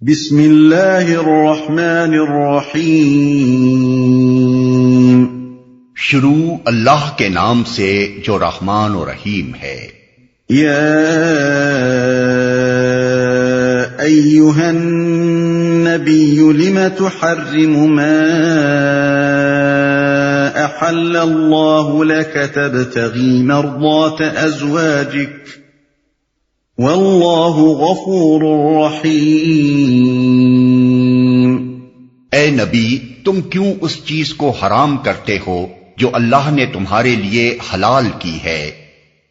بسم اللہ الرحمن الرحیم۔ شروع اللہ کے نام سے جو رحمان و رحیم ہے۔ یا ایھا النبی لم تحرم ما احل اللہ لک تبتغی مرضات ازواجک واللہ غفور رحیم۔ اے نبی، تم کیوں اس چیز کو حرام کرتے ہو جو اللہ نے تمہارے لیے حلال کی ہے؟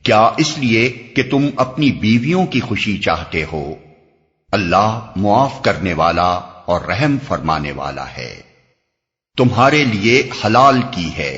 کیا اس لیے کہ تم اپنی بیویوں کی خوشی چاہتے ہو؟ اللہ معاف کرنے والا اور رحم فرمانے والا ہے۔ تمہارے لیے حلال کی ہے۔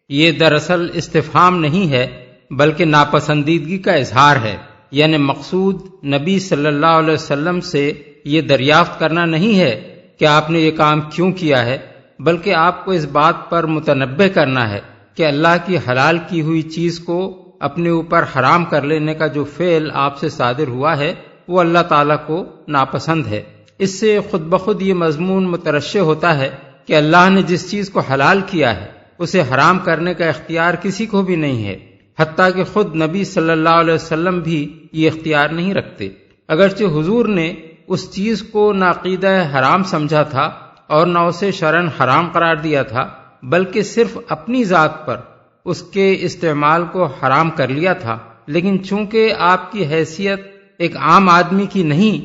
یہ دراصل استفہام نہیں ہے بلکہ ناپسندیدگی کا اظہار ہے، یعنی مقصود نبی صلی اللہ علیہ وسلم سے یہ دریافت کرنا نہیں ہے کہ آپ نے یہ کام کیوں کیا ہے، بلکہ آپ کو اس بات پر متنبہ کرنا ہے کہ اللہ کی حلال کی ہوئی چیز کو اپنے اوپر حرام کر لینے کا جو فعل آپ سے صادر ہوا ہے وہ اللہ تعالیٰ کو ناپسند ہے۔ اس سے خود بخود یہ مضمون مترشح ہوتا ہے کہ اللہ نے جس چیز کو حلال کیا ہے اسے حرام کرنے کا اختیار کسی کو بھی نہیں ہے، حتیٰ کہ خود نبی صلی اللہ علیہ وسلم بھی یہ اختیار نہیں رکھتے۔ اگرچہ حضور نے اس چیز کو نہ عقیدہ حرام سمجھا تھا اور نہ اسے شرعاً حرام قرار دیا تھا، بلکہ صرف اپنی ذات پر اس کے استعمال کو حرام کر لیا تھا، لیکن چونکہ آپ کی حیثیت ایک عام آدمی کی نہیں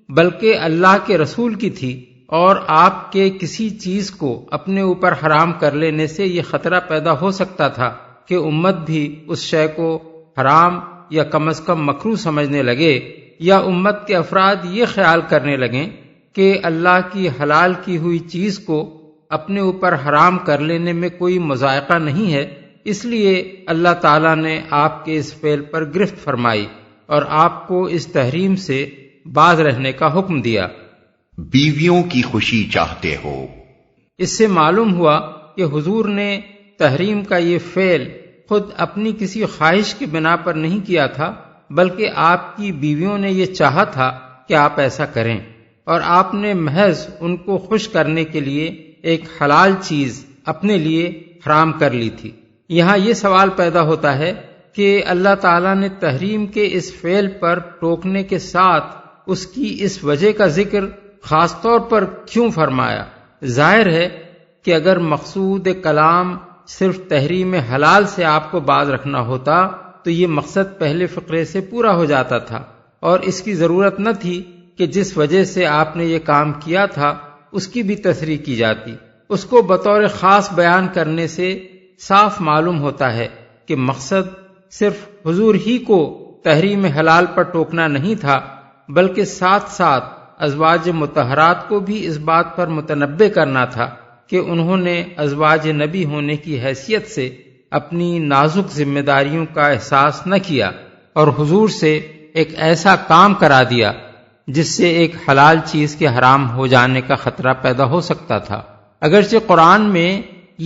بلکہ اللہ کے رسول کی تھی، اور آپ کے کسی چیز کو اپنے اوپر حرام کر لینے سے یہ خطرہ پیدا ہو سکتا تھا کہ امت بھی اس شے کو حرام یا کم از کم مکروہ سمجھنے لگے، یا امت کے افراد یہ خیال کرنے لگیں کہ اللہ کی حلال کی ہوئی چیز کو اپنے اوپر حرام کر لینے میں کوئی مذائقہ نہیں ہے۔ اس لیے اللہ تعالیٰ نے آپ کے اس فعل پر گرفت فرمائی اور آپ کو اس تحریم سے باز رہنے کا حکم دیا۔ بیویوں کی خوشی چاہتے ہو۔ اس سے معلوم ہوا کہ حضور نے تحریم کا یہ فعل خود اپنی کسی خواہش کی بنا پر نہیں کیا تھا، بلکہ آپ کی بیویوں نے یہ چاہا تھا کہ آپ ایسا کریں، اور آپ نے محض ان کو خوش کرنے کے لیے ایک حلال چیز اپنے لیے حرام کر لی تھی۔ یہاں یہ سوال پیدا ہوتا ہے کہ اللہ تعالیٰ نے تحریم کے اس فعل پر ٹوکنے کے ساتھ اس کی اس وجہ کا ذکر خاص طور پر کیوں فرمایا؟ ظاہر ہے کہ اگر مقصود کلام صرف تحریم حلال سے آپ کو باز رکھنا ہوتا تو یہ مقصد پہلے فقرے سے پورا ہو جاتا تھا، اور اس کی ضرورت نہ تھی کہ جس وجہ سے آپ نے یہ کام کیا تھا اس کی بھی تصریح کی جاتی۔ اس کو بطور خاص بیان کرنے سے صاف معلوم ہوتا ہے کہ مقصد صرف حضور ہی کو تحریم حلال پر ٹوکنا نہیں تھا، بلکہ ساتھ ساتھ ازواج مطہرات کو بھی اس بات پر متنبہ کرنا تھا کہ انہوں نے ازواج نبی ہونے کی حیثیت سے اپنی نازک ذمہ داریوں کا احساس نہ کیا اور حضور سے ایک ایسا کام کرا دیا جس سے ایک حلال چیز کے حرام ہو جانے کا خطرہ پیدا ہو سکتا تھا۔ اگرچہ قرآن میں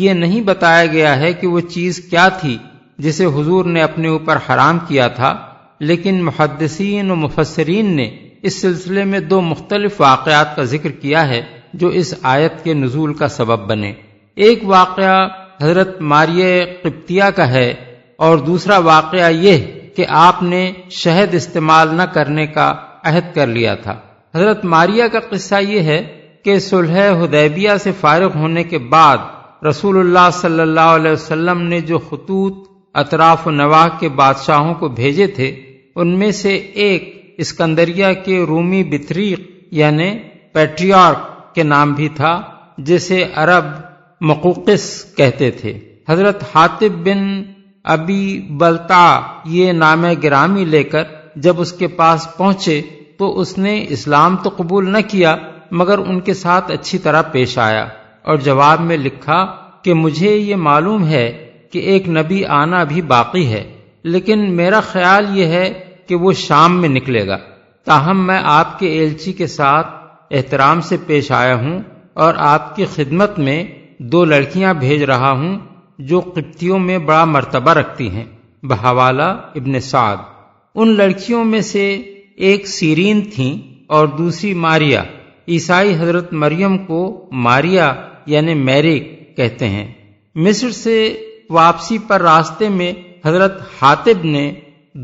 یہ نہیں بتایا گیا ہے کہ وہ چیز کیا تھی جسے حضور نے اپنے اوپر حرام کیا تھا، لیکن محدثین و مفسرین نے اس سلسلے میں دو مختلف واقعات کا ذکر کیا ہے جو اس آیت کے نزول کا سبب بنے۔ ایک واقعہ حضرت ماریہ قبطیہ کا ہے اور دوسرا واقعہ یہ کہ آپ نے شہد استعمال نہ کرنے کا عہد کر لیا تھا۔ حضرت ماریہ کا قصہ یہ ہے کہ صلح حدیبیہ سے فارغ ہونے کے بعد رسول اللہ صلی اللہ علیہ وسلم نے جو خطوط اطراف و نواح کے بادشاہوں کو بھیجے تھے ان میں سے ایک اسکندریہ کے رومی بطریق یعنی پیٹریارک کے نام بھی تھا، جسے عرب مقوقس کہتے تھے۔ حضرت حاتب بن ابی بلتع یہ نام گرامی لے کر جب اس کے پاس پہنچے تو اس نے اسلام تو قبول نہ کیا مگر ان کے ساتھ اچھی طرح پیش آیا، اور جواب میں لکھا کہ مجھے یہ معلوم ہے کہ ایک نبی آنا بھی باقی ہے، لیکن میرا خیال یہ ہے کہ وہ شام میں نکلے گا، تاہم میں آپ کے ایلچی کے ساتھ احترام سے پیش آیا ہوں اور آپ کی خدمت میں 2 لڑکیاں بھیج رہا ہوں جو قبطیوں میں بڑا مرتبہ رکھتی ہیں۔ بحوالہ ابن سعد۔ ان لڑکیوں میں سے ایک سیرین تھیں اور دوسری ماریہ، عیسائی حضرت مریم کو ماریا یعنی میری کہتے ہیں۔ مصر سے واپسی پر راستے میں حضرت حاطب نے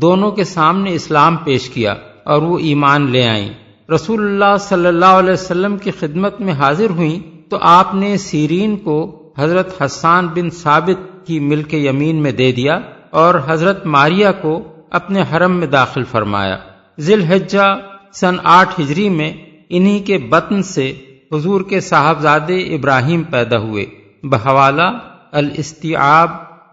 دونوں کے سامنے اسلام پیش کیا اور وہ ایمان لے آئیں۔ رسول اللہ صلی اللہ علیہ وسلم کی خدمت میں حاضر ہوئیں تو آپ نے سیرین کو حضرت حسان بن ثابت کی ملک یمین میں دے دیا اور حضرت ماریا کو اپنے حرم میں داخل فرمایا۔ ذی الحجہ سن 8 ہجری میں انہی کے بطن سے حضور کے صاحبزادے ابراہیم پیدا ہوئے بحوالہ الاستیعاب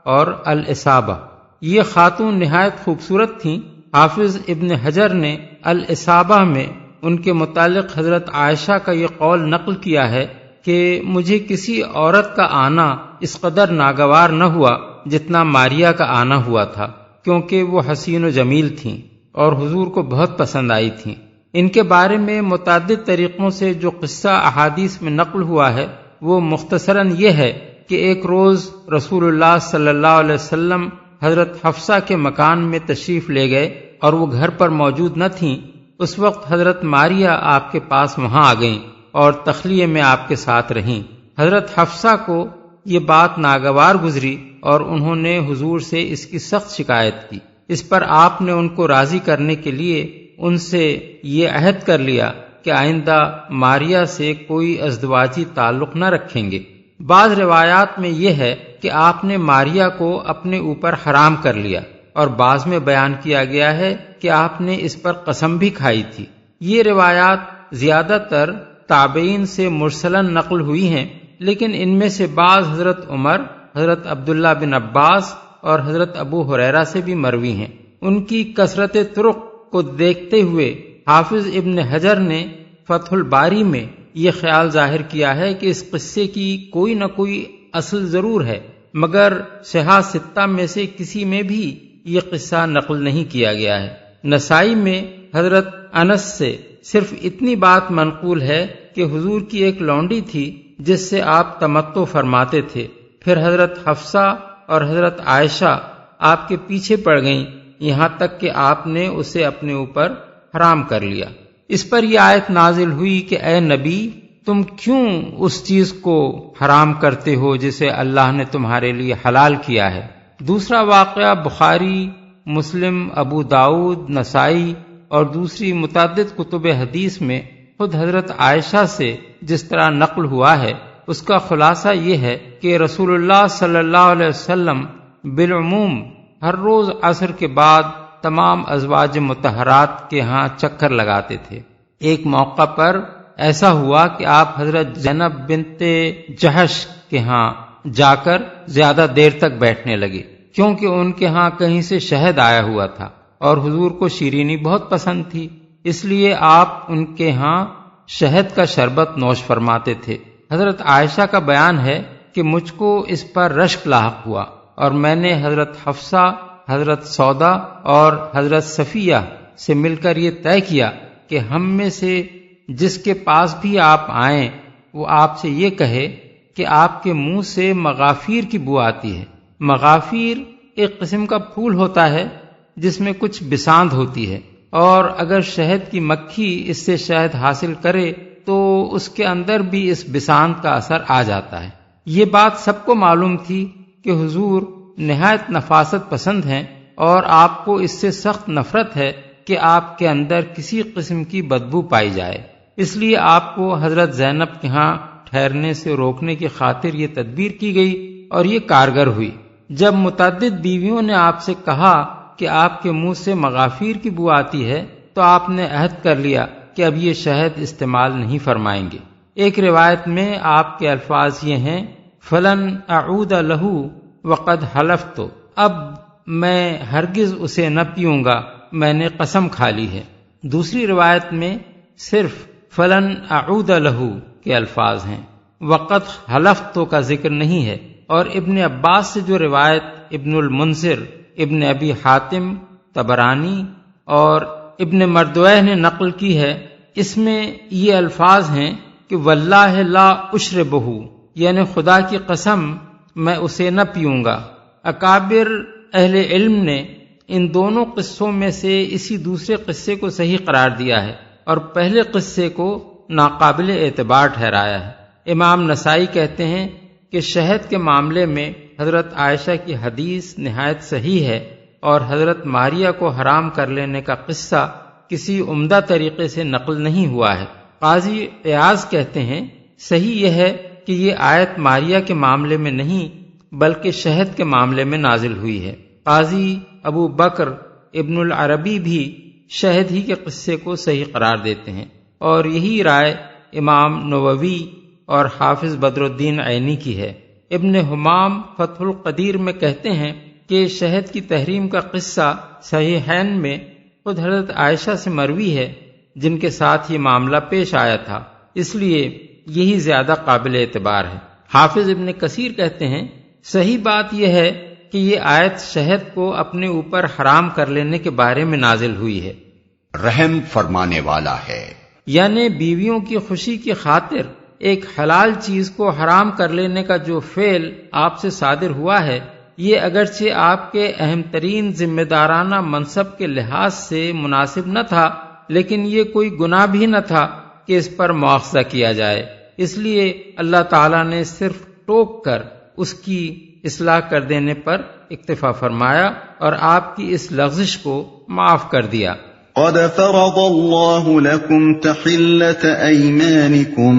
اور الاصابہ۔ یہ خاتون نہایت خوبصورت تھیں۔ حافظ ابن حجر نے الاصابہ میں ان کے متعلق حضرت عائشہ کا یہ قول نقل کیا ہے کہ مجھے کسی عورت کا آنا اس قدر ناگوار نہ ہوا جتنا ماریا کا آنا ہوا تھا، کیونکہ وہ حسین و جمیل تھیں اور حضور کو بہت پسند آئی تھیں۔ ان کے بارے میں متعدد طریقوں سے جو قصہ احادیث میں نقل ہوا ہے وہ مختصراً یہ ہے کہ ایک روز رسول اللہ صلی اللہ علیہ وسلم حضرت حفصہ کے مکان میں تشریف لے گئے اور وہ گھر پر موجود نہ تھیں۔ اس وقت حضرت ماریا آپ کے پاس وہاں آ گئیں اور تخلیے میں آپ کے ساتھ رہیں۔ حضرت حفصہ کو یہ بات ناگوار گزری اور انہوں نے حضور سے اس کی سخت شکایت کی۔ اس پر آپ نے ان کو راضی کرنے کے لیے ان سے یہ عہد کر لیا کہ آئندہ ماریا سے کوئی ازدواجی تعلق نہ رکھیں گے۔ بعض روایات میں یہ ہے کہ آپ نے ماریا کو اپنے اوپر حرام کر لیا، اور بعض میں بیان کیا گیا ہے کہ آپ نے اس پر قسم بھی کھائی تھی۔ یہ روایات زیادہ تر تابعین سے مرسلاً نقل ہوئی ہیں، لیکن ان میں سے بعض حضرت عمر، حضرت عبداللہ بن عباس اور حضرت ابو ہریرہ سے بھی مروی ہیں۔ ان کی کثرت طرق کو دیکھتے ہوئے حافظ ابن حجر نے فتح الباری میں یہ خیال ظاہر کیا ہے کہ اس قصے کی کوئی نہ کوئی اصل ضرور ہے، مگر صحاح ستہ میں سے کسی میں بھی یہ قصہ نقل نہیں کیا گیا ہے۔ نسائی میں حضرت انس سے صرف اتنی بات منقول ہے کہ حضور کی ایک لونڈی تھی جس سے آپ تمتع فرماتے تھے، پھر حضرت حفصہ اور حضرت عائشہ آپ کے پیچھے پڑ گئیں، یہاں تک کہ آپ نے اسے اپنے اوپر حرام کر لیا۔ اس پر یہ آیت نازل ہوئی کہ اے نبی، تم کیوں اس چیز کو حرام کرتے ہو جسے اللہ نے تمہارے لیے حلال کیا ہے۔ دوسرا واقعہ بخاری، مسلم، ابو داؤد، نسائی اور دوسری متعدد کتب حدیث میں خود حضرت عائشہ سے جس طرح نقل ہوا ہے، اس کا خلاصہ یہ ہے کہ رسول اللہ صلی اللہ علیہ وسلم بالعموم ہر روز عصر کے بعد تمام ازواج مطہرات کے ہاں چکر لگاتے تھے۔ ایک موقع پر ایسا ہوا کہ آپ حضرت زینب بنت جہش کے ہاں جا کر زیادہ دیر تک بیٹھنے لگے، کیونکہ ان کے ہاں کہیں سے شہد آیا ہوا تھا اور حضور کو شیرینی بہت پسند تھی، اس لیے آپ ان کے ہاں شہد کا شربت نوش فرماتے تھے۔ حضرت عائشہ کا بیان ہے کہ مجھ کو اس پر رشک لاحق ہوا اور میں نے حضرت حفصہ، حضرت سودا اور حضرت صفیہ سے مل کر یہ طے کیا کہ ہم میں سے جس کے پاس بھی آپ آئیں وہ آپ سے یہ کہے کہ آپ کے منہ سے مغافیر کی بو آتی ہے۔ مغافیر ایک قسم کا پھول ہوتا ہے جس میں کچھ بساند ہوتی ہے، اور اگر شہد کی مکھی اس سے شہد حاصل کرے تو اس کے اندر بھی اس بساند کا اثر آ جاتا ہے۔ یہ بات سب کو معلوم تھی کہ حضور نہایت نفاست پسند ہیں اور آپ کو اس سے سخت نفرت ہے کہ آپ کے اندر کسی قسم کی بدبو پائی جائے، اس لیے آپ کو حضرت زینب کے ہاں ٹھہرنے سے روکنے کی خاطر یہ تدبیر کی گئی اور یہ کارگر ہوئی۔ جب متعدد بیویوں نے آپ سے کہا کہ آپ کے منہ سے مغافیر کی بو آتی ہے تو آپ نے عہد کر لیا کہ اب یہ شہد استعمال نہیں فرمائیں گے۔ ایک روایت میں آپ کے الفاظ یہ ہیں، فلن اعود لہو وقد حلفت، اب میں ہرگز اسے نہ پیوں گا، میں نے قسم کھا لی ہے۔ دوسری روایت میں صرف فلن اعود لہو کے الفاظ ہیں، وقد حلفت کا ذکر نہیں ہے۔ اور ابن عباس سے جو روایت ابن المنذر، ابن ابی حاتم، طبرانی اور ابن مردویہ نے نقل کی ہے، اس میں یہ الفاظ ہیں کہ واللہ لا اشربہ، یعنی خدا کی قسم میں اسے نہ پیوں گا۔ اکابر اہل علم نے ان دونوں قصوں میں سے اسی دوسرے قصے کو صحیح قرار دیا ہے اور پہلے قصے کو ناقابل اعتبار ٹھہرایا ہے۔ امام نسائی کہتے ہیں کہ شہد کے معاملے میں حضرت عائشہ کی حدیث نہایت صحیح ہے، اور حضرت ماریہ کو حرام کر لینے کا قصہ کسی عمدہ طریقے سے نقل نہیں ہوا ہے۔ قاضی عیاض کہتے ہیں صحیح یہ ہے کہ یہ آیت ماریہ کے معاملے میں نہیں بلکہ شہد کے معاملے میں نازل ہوئی ہے۔ قاضی ابو بکر ابن العربی بھی شہد ہی کے قصے کو صحیح قرار دیتے ہیں، اور یہی رائے امام نووی اور حافظ بدر الدین عینی کی ہے۔ ابن حمام فتح القدیر میں کہتے ہیں کہ شہد کی تحریم کا قصہ صحیحین میں خود حضرت عائشہ سے مروی ہے، جن کے ساتھ یہ معاملہ پیش آیا تھا، اس لیے یہی زیادہ قابل اعتبار ہے۔ حافظ ابن کثیر کہتے ہیں صحیح بات یہ ہے کہ یہ آیت شہد کو اپنے اوپر حرام کر لینے کے بارے میں نازل ہوئی ہے۔ رحم فرمانے والا ہے، یعنی بیویوں کی خوشی کی خاطر ایک حلال چیز کو حرام کر لینے کا جو فعل آپ سے صادر ہوا ہے، یہ اگرچہ آپ کے اہم ترین ذمہ دارانہ منصب کے لحاظ سے مناسب نہ تھا، لیکن یہ کوئی گناہ بھی نہ تھا کہ اس پر مواخذہ کیا جائے، اس لیے اللہ تعالیٰ نے صرف ٹوک کر اس کی اصلاح کر دینے پر اکتفا فرمایا اور آپ کی اس لغزش کو معاف کر دیا۔ قد فرض الله لكم تحلة أيمانكم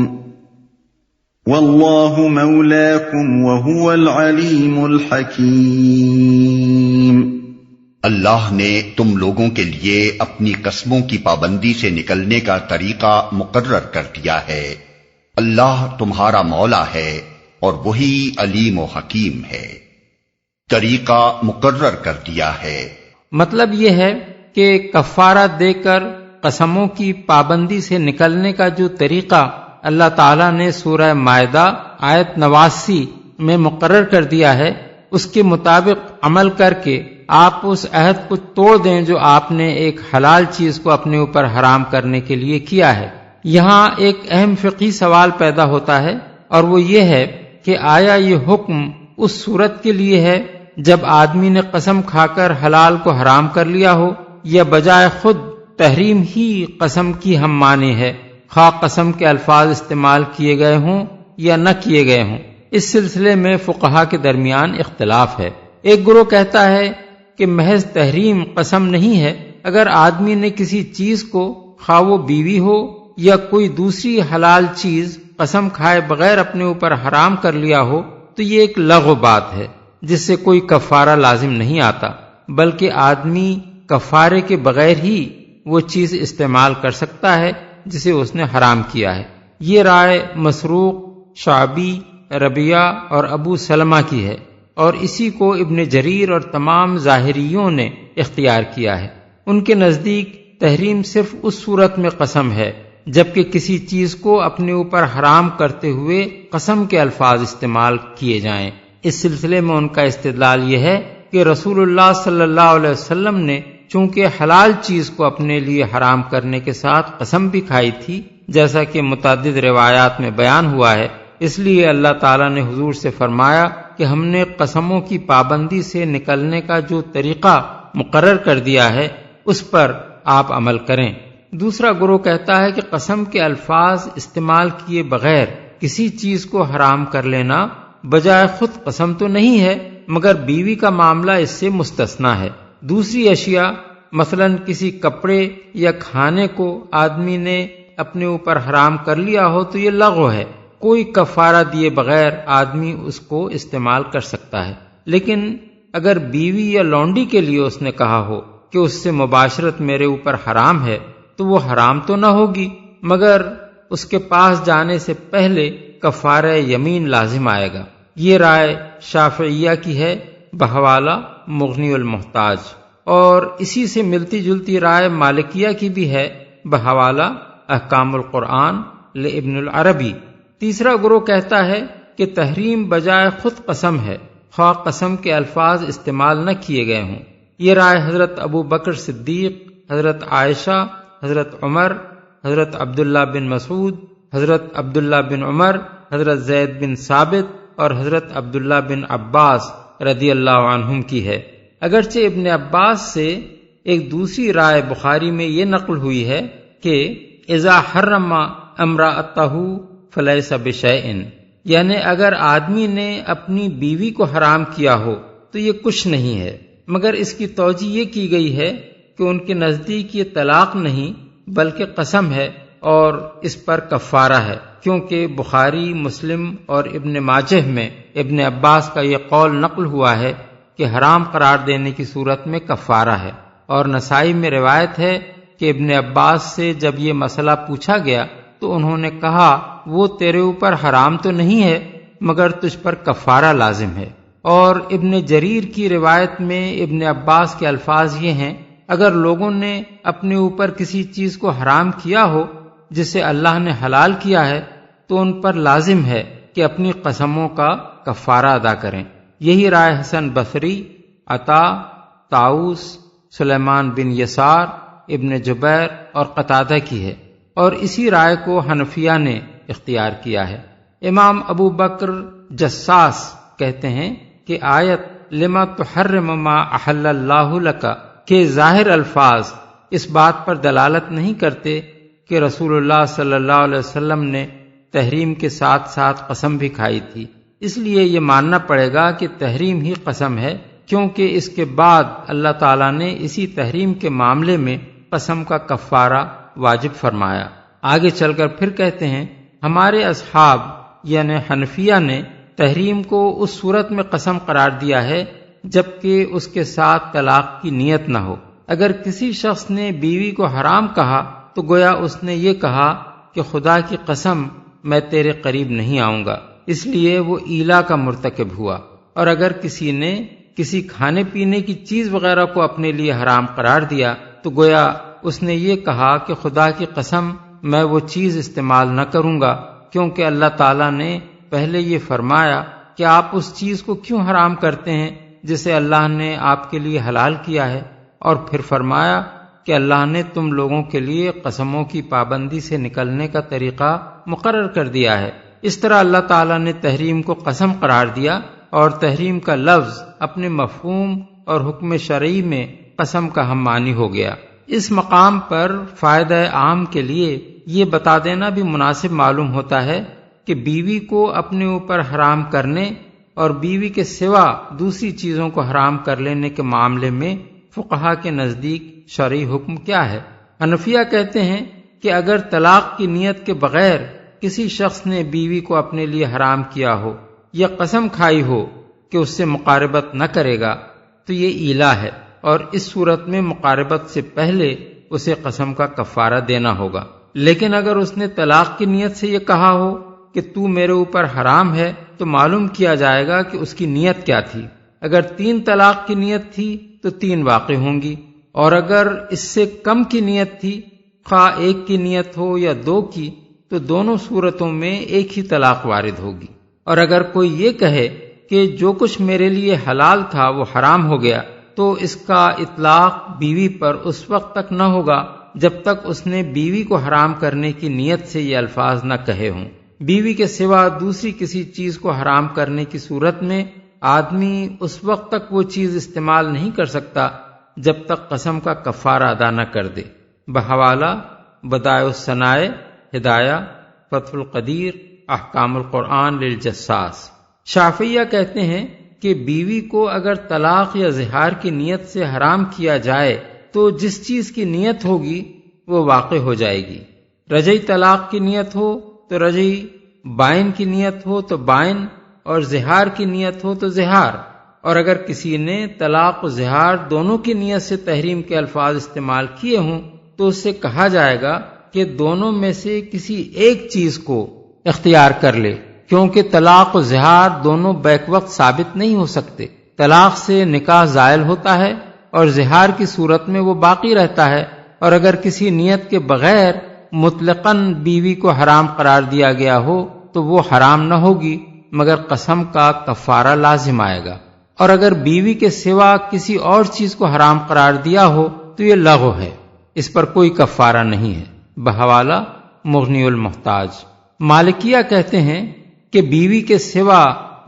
والله مولاكم وهو العليم الحكيم۔ اللہ نے تم لوگوں کے لیے اپنی قسموں کی پابندی سے نکلنے کا طریقہ مقرر کر دیا ہے۔ اللہ تمہارا مولا ہے اور وہی علیم و حکیم ہے۔ طریقہ مقرر کر دیا ہے، مطلب یہ ہے کہ کفارہ دے کر قسموں کی پابندی سے نکلنے کا جو طریقہ اللہ تعالیٰ نے سورہ مائدہ آیت 89 میں مقرر کر دیا ہے، اس کے مطابق عمل کر کے آپ اس عہد کو توڑ دیں جو آپ نے ایک حلال چیز کو اپنے اوپر حرام کرنے کے لیے کیا ہے۔ یہاں ایک اہم فقہی سوال پیدا ہوتا ہے، اور وہ یہ ہے کہ آیا یہ حکم اس صورت کے لیے ہے جب آدمی نے قسم کھا کر حلال کو حرام کر لیا ہو، یا بجائے خود تحریم ہی قسم کی ہم معنی ہے، خواہ قسم کے الفاظ استعمال کیے گئے ہوں یا نہ کیے گئے ہوں؟ اس سلسلے میں فقہا کے درمیان اختلاف ہے۔ ایک گروہ کہتا ہے کہ محض تحریم قسم نہیں ہے، اگر آدمی نے کسی چیز کو خواہ وہ بیوی ہو یا کوئی دوسری حلال چیز قسم کھائے بغیر اپنے اوپر حرام کر لیا ہو تو یہ ایک لغو بات ہے جس سے کوئی کفارہ لازم نہیں آتا، بلکہ آدمی کفارے کے بغیر ہی وہ چیز استعمال کر سکتا ہے جسے اس نے حرام کیا ہے۔ یہ رائے مسروق، شعبی، ربیہ اور ابو سلمہ کی ہے، اور اسی کو ابن جریر اور تمام ظاہریوں نے اختیار کیا ہے۔ ان کے نزدیک تحریم صرف اس صورت میں قسم ہے جبکہ کسی چیز کو اپنے اوپر حرام کرتے ہوئے قسم کے الفاظ استعمال کیے جائیں۔ اس سلسلے میں ان کا استدلال یہ ہے کہ رسول اللہ صلی اللہ علیہ وسلم نے چونکہ حلال چیز کو اپنے لیے حرام کرنے کے ساتھ قسم بھی کھائی تھی، جیسا کہ متعدد روایات میں بیان ہوا ہے، اس لیے اللہ تعالیٰ نے حضور سے فرمایا کہ ہم نے قسموں کی پابندی سے نکلنے کا جو طریقہ مقرر کر دیا ہے اس پر آپ عمل کریں۔ دوسرا گروہ کہتا ہے کہ قسم کے الفاظ استعمال کیے بغیر کسی چیز کو حرام کر لینا بجائے خود قسم تو نہیں ہے، مگر بیوی کا معاملہ اس سے مستثنا ہے۔ دوسری اشیاء مثلا کسی کپڑے یا کھانے کو آدمی نے اپنے اوپر حرام کر لیا ہو تو یہ لغو ہے، کوئی کفارہ دیے بغیر آدمی اس کو استعمال کر سکتا ہے۔ لیکن اگر بیوی یا لونڈی کے لیے اس نے کہا ہو کہ اس سے مباشرت میرے اوپر حرام ہے تو وہ حرام تو نہ ہوگی، مگر اس کے پاس جانے سے پہلے کفارہ یمین لازم آئے گا۔ یہ رائے شافعیہ کی ہے بحوالہ مغنی المحتاج، اور اسی سے ملتی جلتی رائے مالکیہ کی بھی ہے بحوالہ احکام القرآن لابن العربی۔ تیسرا گروہ کہتا ہے کہ تحریم بجائے خود قسم ہے، خواہ قسم کے الفاظ استعمال نہ کیے گئے ہوں۔ یہ رائے حضرت ابو بکر صدیق، حضرت عائشہ، حضرت عمر، حضرت عبداللہ بن مسعود، حضرت عبداللہ بن عمر، حضرت زید بن ثابت اور حضرت عبداللہ بن عباس رضی اللہ عنہم کی ہے۔ اگرچہ ابن عباس سے ایک دوسری رائے بخاری میں یہ نقل ہوئی ہے کہ اذا حرم امرأتہ فلیس بشیء، یعنی اگر آدمی نے اپنی بیوی کو حرام کیا ہو تو یہ کچھ نہیں ہے، مگر اس کی توجیہ یہ کی گئی ہے کہ ان کے نزدیک یہ طلاق نہیں بلکہ قسم ہے اور اس پر کفارہ ہے، کیونکہ بخاری، مسلم اور ابن ماجہ میں ابن عباس کا یہ قول نقل ہوا ہے کہ حرام قرار دینے کی صورت میں کفارہ ہے، اور نسائی میں روایت ہے کہ ابن عباس سے جب یہ مسئلہ پوچھا گیا تو انہوں نے کہا وہ تیرے اوپر حرام تو نہیں ہے مگر تجھ پر کفارہ لازم ہے۔ اور ابن جریر کی روایت میں ابن عباس کے الفاظ یہ ہیں، اگر لوگوں نے اپنے اوپر کسی چیز کو حرام کیا ہو جسے اللہ نے حلال کیا ہے تو ان پر لازم ہے کہ اپنی قسموں کا کفارہ ادا کریں۔ یہی رائے حسن بصری، عطا، طاؤس، سلیمان بن یسار، ابن جبیر اور قتادہ کی ہے، اور اسی رائے کو حنفیہ نے اختیار کیا ہے۔ امام ابو بکر جساس کہتے ہیں کہ آیت لما تحرم ما احل اللہ لک کے ظاہر الفاظ اس بات پر دلالت نہیں کرتے کہ رسول اللہ صلی اللہ علیہ وسلم نے تحریم کے ساتھ ساتھ قسم بھی کھائی تھی، اس لیے یہ ماننا پڑے گا کہ تحریم ہی قسم ہے، کیونکہ اس کے بعد اللہ تعالیٰ نے اسی تحریم کے معاملے میں قسم کا کفارہ واجب فرمایا۔ آگے چل کر پھر کہتے ہیں ہمارے اصحاب یعنی حنفیہ نے تحریم کو اس صورت میں قسم قرار دیا ہے جبکہ اس کے ساتھ طلاق کی نیت نہ ہو۔ اگر کسی شخص نے بیوی کو حرام کہا تو گویا اس نے یہ کہا کہ خدا کی قسم میں تیرے قریب نہیں آؤں گا، اس لیے وہ ایلا کا مرتکب ہوا۔ اور اگر کسی نے کسی کھانے پینے کی چیز وغیرہ کو اپنے لیے حرام قرار دیا تو گویا اس نے یہ کہا کہ خدا کی قسم میں وہ چیز استعمال نہ کروں گا، کیونکہ اللہ تعالیٰ نے پہلے یہ فرمایا کہ آپ اس چیز کو کیوں حرام کرتے ہیں جسے اللہ نے آپ کے لیے حلال کیا ہے، اور پھر فرمایا کہ اللہ نے تم لوگوں کے لیے قسموں کی پابندی سے نکلنے کا طریقہ مقرر کر دیا ہے۔ اس طرح اللہ تعالیٰ نے تحریم کو قسم قرار دیا، اور تحریم کا لفظ اپنے مفہوم اور حکم شرعی میں قسم کا ہم معنی ہو گیا۔ اس مقام پر فائدہ عام کے لیے یہ بتا دینا بھی مناسب معلوم ہوتا ہے کہ بیوی کو اپنے اوپر حرام کرنے اور بیوی کے سوا دوسری چیزوں کو حرام کر لینے کے معاملے میں فقہا کے نزدیک شرعی حکم کیا ہے۔ حنفیہ کہتے ہیں کہ اگر طلاق کی نیت کے بغیر کسی شخص نے بیوی کو اپنے لیے حرام کیا ہو یا قسم کھائی ہو کہ اس سے مقاربت نہ کرے گا تو یہ ایلا ہے، اور اس صورت میں مقاربت سے پہلے اسے قسم کا کفارہ دینا ہوگا۔ لیکن اگر اس نے طلاق کی نیت سے یہ کہا ہو کہ تو میرے اوپر حرام ہے تو معلوم کیا جائے گا کہ اس کی نیت کیا تھی۔ اگر 3 طلاق کی نیت تھی تو 3 واقع ہوں گی، اور اگر اس سے کم کی نیت تھی، خواہ 1 کی نیت ہو یا 2 کی، تو دونوں صورتوں میں ایک ہی طلاق وارد ہوگی۔ اور اگر کوئی یہ کہے کہ جو کچھ میرے لیے حلال تھا وہ حرام ہو گیا، تو اس کا اطلاق بیوی پر اس وقت تک نہ ہوگا جب تک اس نے بیوی کو حرام کرنے کی نیت سے یہ الفاظ نہ کہے ہوں۔ بیوی کے سوا دوسری کسی چیز کو حرام کرنے کی صورت میں آدمی اس وقت تک وہ چیز استعمال نہیں کر سکتا جب تک قسم کا کفارہ ادا نہ کر دے۔ بحوالہ بدائع الصنائع، ہدایہ، فتح القدیر، احکام القرآن للجساس۔ شافعیہ کہتے ہیں کہ بیوی کو اگر طلاق یا زہار کی نیت سے حرام کیا جائے تو جس چیز کی نیت ہوگی وہ واقع ہو جائے گی۔ رجعی طلاق کی نیت ہو تو رجعی، بائن کی نیت ہو تو بائن، اور زہار کی نیت ہو تو زہار۔ اور اگر کسی نے طلاق و زہار دونوں کی نیت سے تحریم کے الفاظ استعمال کیے ہوں تو اس سے کہا جائے گا کہ دونوں میں سے کسی ایک چیز کو اختیار کر لے، کیونکہ طلاق و زہار دونوں بیک وقت ثابت نہیں ہو سکتے۔ طلاق سے نکاح زائل ہوتا ہے اور زہار کی صورت میں وہ باقی رہتا ہے، اور اگر کسی نیت کے بغیر مطلقاً بیوی کو حرام قرار دیا گیا ہو تو وہ حرام نہ ہوگی مگر قسم کا کفارہ لازم آئے گا، اور اگر بیوی کے سوا کسی اور چیز کو حرام قرار دیا ہو تو یہ لغو ہے، اس پر کوئی کفارہ نہیں ہے۔ بحوالہ مغنی المحتاج۔ مالکیہ کہتے ہیں کہ بیوی کے سوا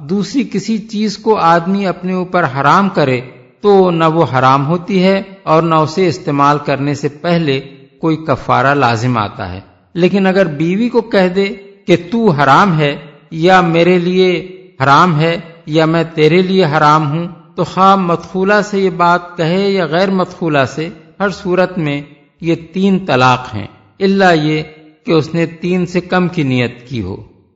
دوسری کسی چیز کو آدمی اپنے اوپر حرام کرے تو نہ وہ حرام ہوتی ہے اور نہ اسے استعمال کرنے سے پہلے کوئی کفارہ لازم آتا ہے، لیکن اگر بیوی کو کہہ دے کہ تو حرام ہے یا میرے لیے حرام ہے یا میں تیرے لیے حرام ہوں، تو خواہ مدخولہ سے یہ بات کہے یا غیر مدخولہ سے، ہر صورت میں یہ 3 طلاق ہیں، الا یہ کہ اس نے 3 سے کم کی نیت کی ہو۔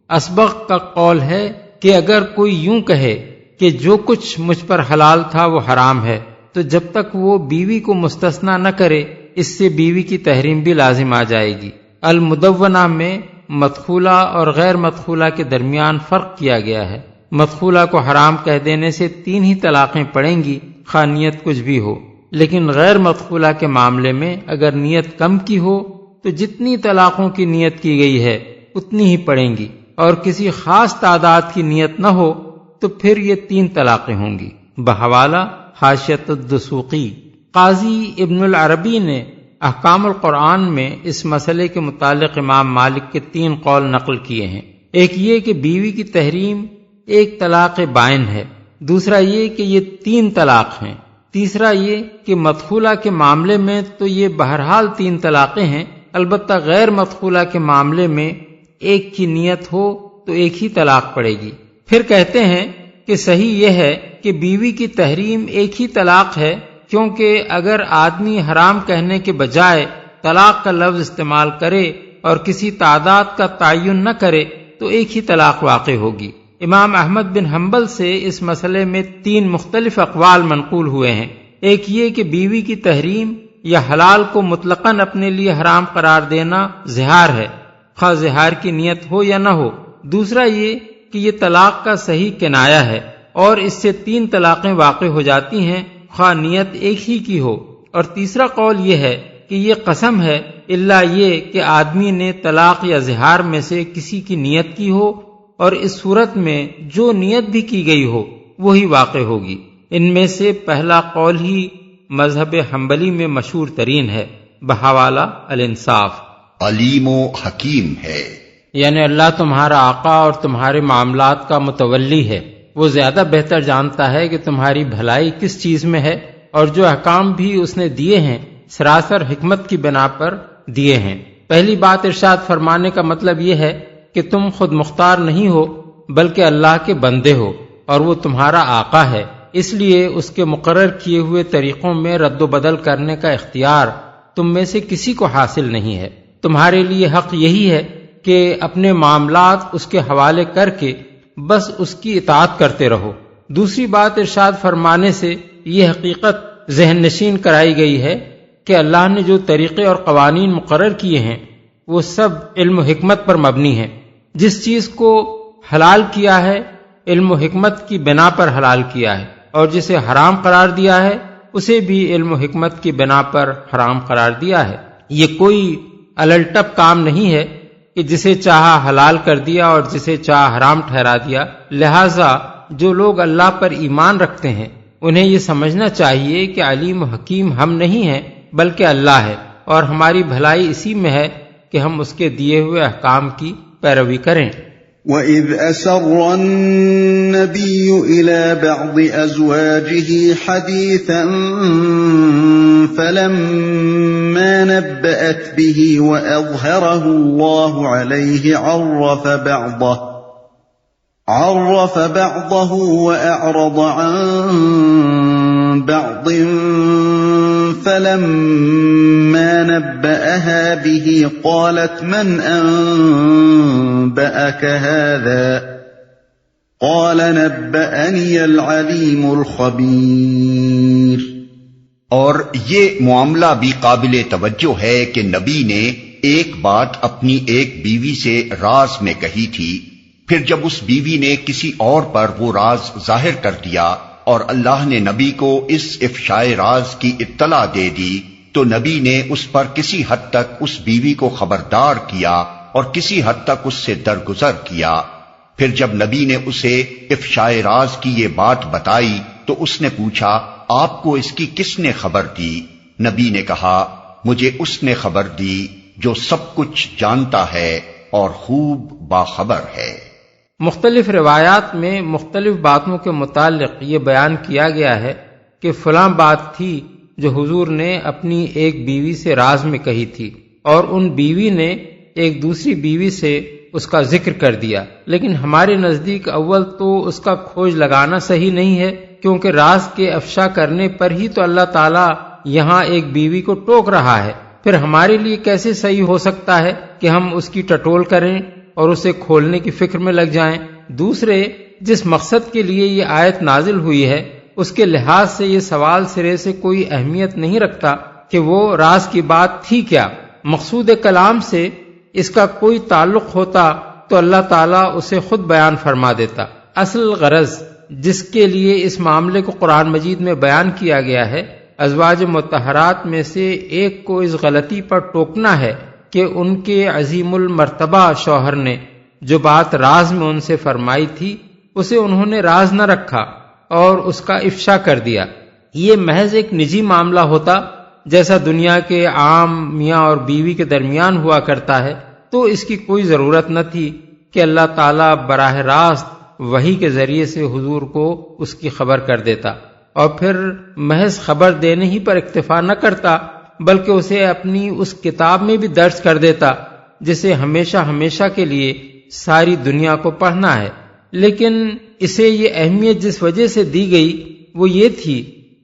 اسبغ کا قول ہے کہ اگر کوئی یوں کہے کہ جو کچھ مجھ پر حلال تھا وہ حرام ہے، تو جب تک وہ بیوی کو مستثنیٰ نہ کرے اس سے بیوی کی تحریم بھی لازم آ جائے گی۔ المدونہ میں مدخولہ اور غیر مدخولہ کے درمیان فرق کیا گیا ہے۔ مدخولہ کو حرام کہہ دینے سے 3 ہی طلاقیں پڑیں گی، خواہ نیت کچھ بھی ہو، لیکن غیر مدخولہ کے معاملے میں اگر نیت کم کی ہو تو جتنی طلاقوں کی نیت کی گئی ہے اتنی ہی پڑیں گی، اور کسی خاص تعداد کی نیت نہ ہو تو پھر یہ 3 طلاقیں ہوں گی۔ بحوالہ حاشیۃ الدسوقی، قاضی ابن العربی نے احکام القرآن میں اس مسئلے کے متعلق امام مالک کے 3 قول نقل کیے ہیں۔ ایک یہ کہ بیوی کی تحریم ایک طلاق بائن ہے، دوسرا یہ کہ یہ 3 طلاق ہیں، تیسرا یہ کہ مدخولہ کے معاملے میں تو یہ بہرحال 3 طلاقیں ہیں، البتہ غیر مدخولہ کے معاملے میں ایک کی نیت ہو تو ایک ہی طلاق پڑے گی۔ پھر کہتے ہیں کہ صحیح یہ ہے کہ بیوی کی تحریم ایک ہی طلاق ہے، کیونکہ اگر آدمی حرام کہنے کے بجائے طلاق کا لفظ استعمال کرے اور کسی تعداد کا تعین نہ کرے تو ایک ہی طلاق واقع ہوگی۔ امام احمد بن حنبل سے اس مسئلے میں 3 مختلف اقوال منقول ہوئے ہیں۔ ایک یہ کہ بیوی کی تحریم یا حلال کو مطلقاً اپنے لیے حرام قرار دینا زہار ہے، خواہ زہار کی نیت ہو یا نہ ہو۔ دوسرا یہ کہ یہ طلاق کا صحیح کنایہ ہے اور اس سے 3 طلاقیں واقع ہو جاتی ہیں، خواہ نیت ایک ہی کی ہو۔ اور تیسرا قول یہ ہے کہ یہ قسم ہے الا یہ کہ آدمی نے طلاق یا زہار میں سے کسی کی نیت کی ہو، اور اس صورت میں جو نیت بھی کی گئی ہو وہی واقع ہوگی۔ ان میں سے پہلا قول ہی مذہب حنبلی میں مشہور ترین ہے۔ بحوالہ الانصاف، علیم و حکیم ہے، یعنی اللہ تمہارا آقا اور تمہارے معاملات کا متولی ہے، وہ زیادہ بہتر جانتا ہے کہ تمہاری بھلائی کس چیز میں ہے، اور جو احکام بھی اس نے دیے ہیں سراسر حکمت کی بنا پر دیے ہیں۔ پہلی بات ارشاد فرمانے کا مطلب یہ ہے کہ تم خود مختار نہیں ہو بلکہ اللہ کے بندے ہو، اور وہ تمہارا آقا ہے، اس لیے اس کے مقرر کیے ہوئے طریقوں میں رد و بدل کرنے کا اختیار تم میں سے کسی کو حاصل نہیں ہے۔ تمہارے لیے حق یہی ہے کہ اپنے معاملات اس کے حوالے کر کے بس اس کی اطاعت کرتے رہو۔ دوسری بات ارشاد فرمانے سے یہ حقیقت ذہن نشین کرائی گئی ہے کہ اللہ نے جو طریقے اور قوانین مقرر کیے ہیں وہ سب علم و حکمت پر مبنی ہیں۔ جس چیز کو حلال کیا ہے علم و حکمت کی بنا پر حلال کیا ہے، اور جسے حرام قرار دیا ہے اسے بھی علم و حکمت کی بنا پر حرام قرار دیا ہے۔ یہ کوئی الٹپ کام نہیں ہے کہ جسے چاہا حلال کر دیا اور جسے چاہا حرام ٹھہرا دیا۔ لہذا جو لوگ اللہ پر ایمان رکھتے ہیں انہیں یہ سمجھنا چاہیے کہ علیم و حکیم ہم نہیں ہیں بلکہ اللہ ہے، اور ہماری بھلائی اسی میں ہے کہ ہم اس کے دیے ہوئے احکام کی پیروی کریں۔ وَإِذْ أَسَرَّ النَّبِيُّ إِلَى بَعْضِ أَزْوَاجِهِ حَدِيثًا فَلَمَّا نَبَّأَتْ بِهِ وَأَظْهَرَهُ اللَّهُ عَلَيْهِ عَرَّفَ بَعْضَهُ وَأَعْرَضَ عَن بَعْضٍ فَلَمَّا نَبَّأَهَا بِهِ قَالَتْ مَنْ أَنبَأَكَ هَذَا قَالَ نَبَّأَنِيَ الْعَلِيمُ الْخَبِيرُ۔ اور یہ معاملہ بھی قابل توجہ ہے کہ نبی نے ایک بات اپنی ایک بیوی سے راز میں کہی تھی، پھر جب اس بیوی نے کسی اور پر وہ راز ظاہر کر دیا اور اللہ نے نبی کو اس افشائے راز کی اطلاع دے دی تو نبی نے اس پر کسی حد تک اس بیوی کو خبردار کیا اور کسی حد تک اس سے درگزر کیا۔ پھر جب نبی نے اسے افشائے راز کی یہ بات بتائی تو اس نے پوچھا آپ کو اس کی کس نے خبر دی؟ نبی نے کہا مجھے اس نے خبر دی جو سب کچھ جانتا ہے اور خوب باخبر ہے۔ مختلف روایات میں مختلف باتوں کے متعلق یہ بیان کیا گیا ہے کہ فلاں بات تھی جو حضور نے اپنی ایک بیوی سے راز میں کہی تھی، اور ان بیوی نے ایک دوسری بیوی سے اس کا ذکر کر دیا، لیکن ہمارے نزدیک اول تو اس کا کھوج لگانا صحیح نہیں ہے، کیونکہ راز کے افشا کرنے پر ہی تو اللہ تعالیٰ یہاں ایک بیوی کو ٹوک رہا ہے۔ پھر ہمارے لیے کیسے صحیح ہو سکتا ہے کہ ہم اس کی ٹٹول کریں اور اسے کھولنے کی فکر میں لگ جائیں؟ دوسرے، جس مقصد کے لیے یہ آیت نازل ہوئی ہے اس کے لحاظ سے یہ سوال سرے سے کوئی اہمیت نہیں رکھتا کہ وہ راز کی بات تھی کیا۔ مقصود کلام سے اس کا کوئی تعلق ہوتا تو اللہ تعالیٰ اسے خود بیان فرما دیتا۔ اصل غرض جس کے لیے اس معاملے کو قرآن مجید میں بیان کیا گیا ہے، ازواج مطہرات میں سے ایک کو اس غلطی پر ٹوکنا ہے کہ ان کے عظیم المرتبہ شوہر نے جو بات راز میں ان سے فرمائی تھی اسے انہوں نے راز نہ رکھا اور اس کا افشا کر دیا۔ یہ محض ایک نجی معاملہ ہوتا جیسا دنیا کے عام میاں اور بیوی کے درمیان ہوا کرتا ہے، تو اس کی کوئی ضرورت نہ تھی کہ اللہ تعالیٰ براہ راست وحی کے ذریعے سے حضور کو اس کی خبر کر دیتا، اور پھر محض خبر دینے ہی پر اکتفا نہ کرتا بلکہ اسے اپنی اس کتاب میں بھی درج کر دیتا جسے ہمیشہ ہمیشہ کے لیے ساری دنیا کو پڑھنا ہے۔ لیکن اسے یہ اہمیت جس وجہ سے دی گئی وہ یہ تھی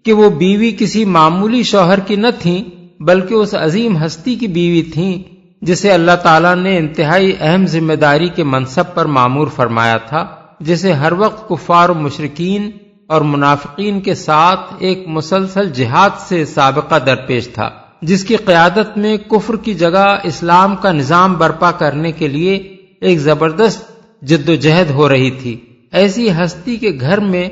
کہ وہ بیوی کسی معمولی شوہر کی نہ تھیں بلکہ اس عظیم ہستی کی بیوی تھیں جسے اللہ تعالیٰ نے انتہائی اہم ذمہ داری کے منصب پر مامور فرمایا تھا، جسے ہر وقت کفار و مشرکین اور منافقین کے ساتھ ایک مسلسل جہاد سے سابقہ درپیش تھا، جس کی قیادت میں کفر کی جگہ اسلام کا نظام برپا کرنے کے لیے ایک زبردست جد و جہد ہو رہی تھی۔ ایسی ہستی کے گھر میں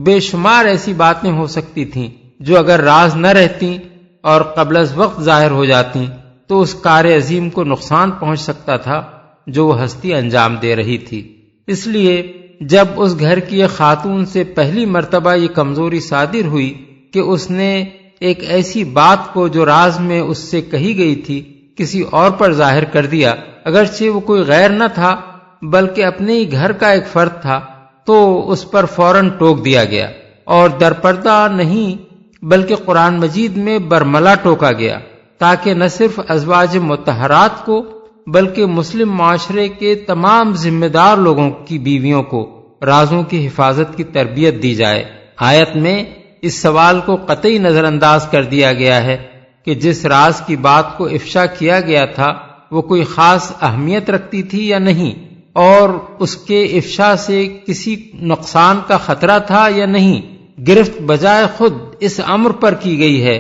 بے شمار ایسی باتیں ہو سکتی تھیں جو اگر راز نہ رہتی اور قبل از وقت ظاہر ہو جاتی تو اس کار عظیم کو نقصان پہنچ سکتا تھا جو وہ ہستی انجام دے رہی تھی۔ اس لیے جب اس گھر کی ایک خاتون سے پہلی مرتبہ یہ کمزوری صادر ہوئی کہ اس نے ایک ایسی بات کو جو راز میں اس سے کہی گئی تھی کسی اور پر ظاہر کر دیا، اگرچہ وہ کوئی غیر نہ تھا بلکہ اپنے ہی گھر کا ایک فرد تھا، تو اس پر فوراً ٹوک دیا گیا اور درپردہ نہیں بلکہ قرآن مجید میں برملا ٹوکا گیا، تاکہ نہ صرف ازواج مطہرات کو بلکہ مسلم معاشرے کے تمام ذمہ دار لوگوں کی بیویوں کو رازوں کی حفاظت کی تربیت دی جائے۔ آیت میں اس سوال کو قطعی نظر انداز کر دیا گیا ہے کہ جس راز کی بات کو افشا کیا گیا تھا وہ کوئی خاص اہمیت رکھتی تھی یا نہیں، اور اس کے افشا سے کسی نقصان کا خطرہ تھا یا نہیں۔ گرفت بجائے خود اس امر پر کی گئی ہے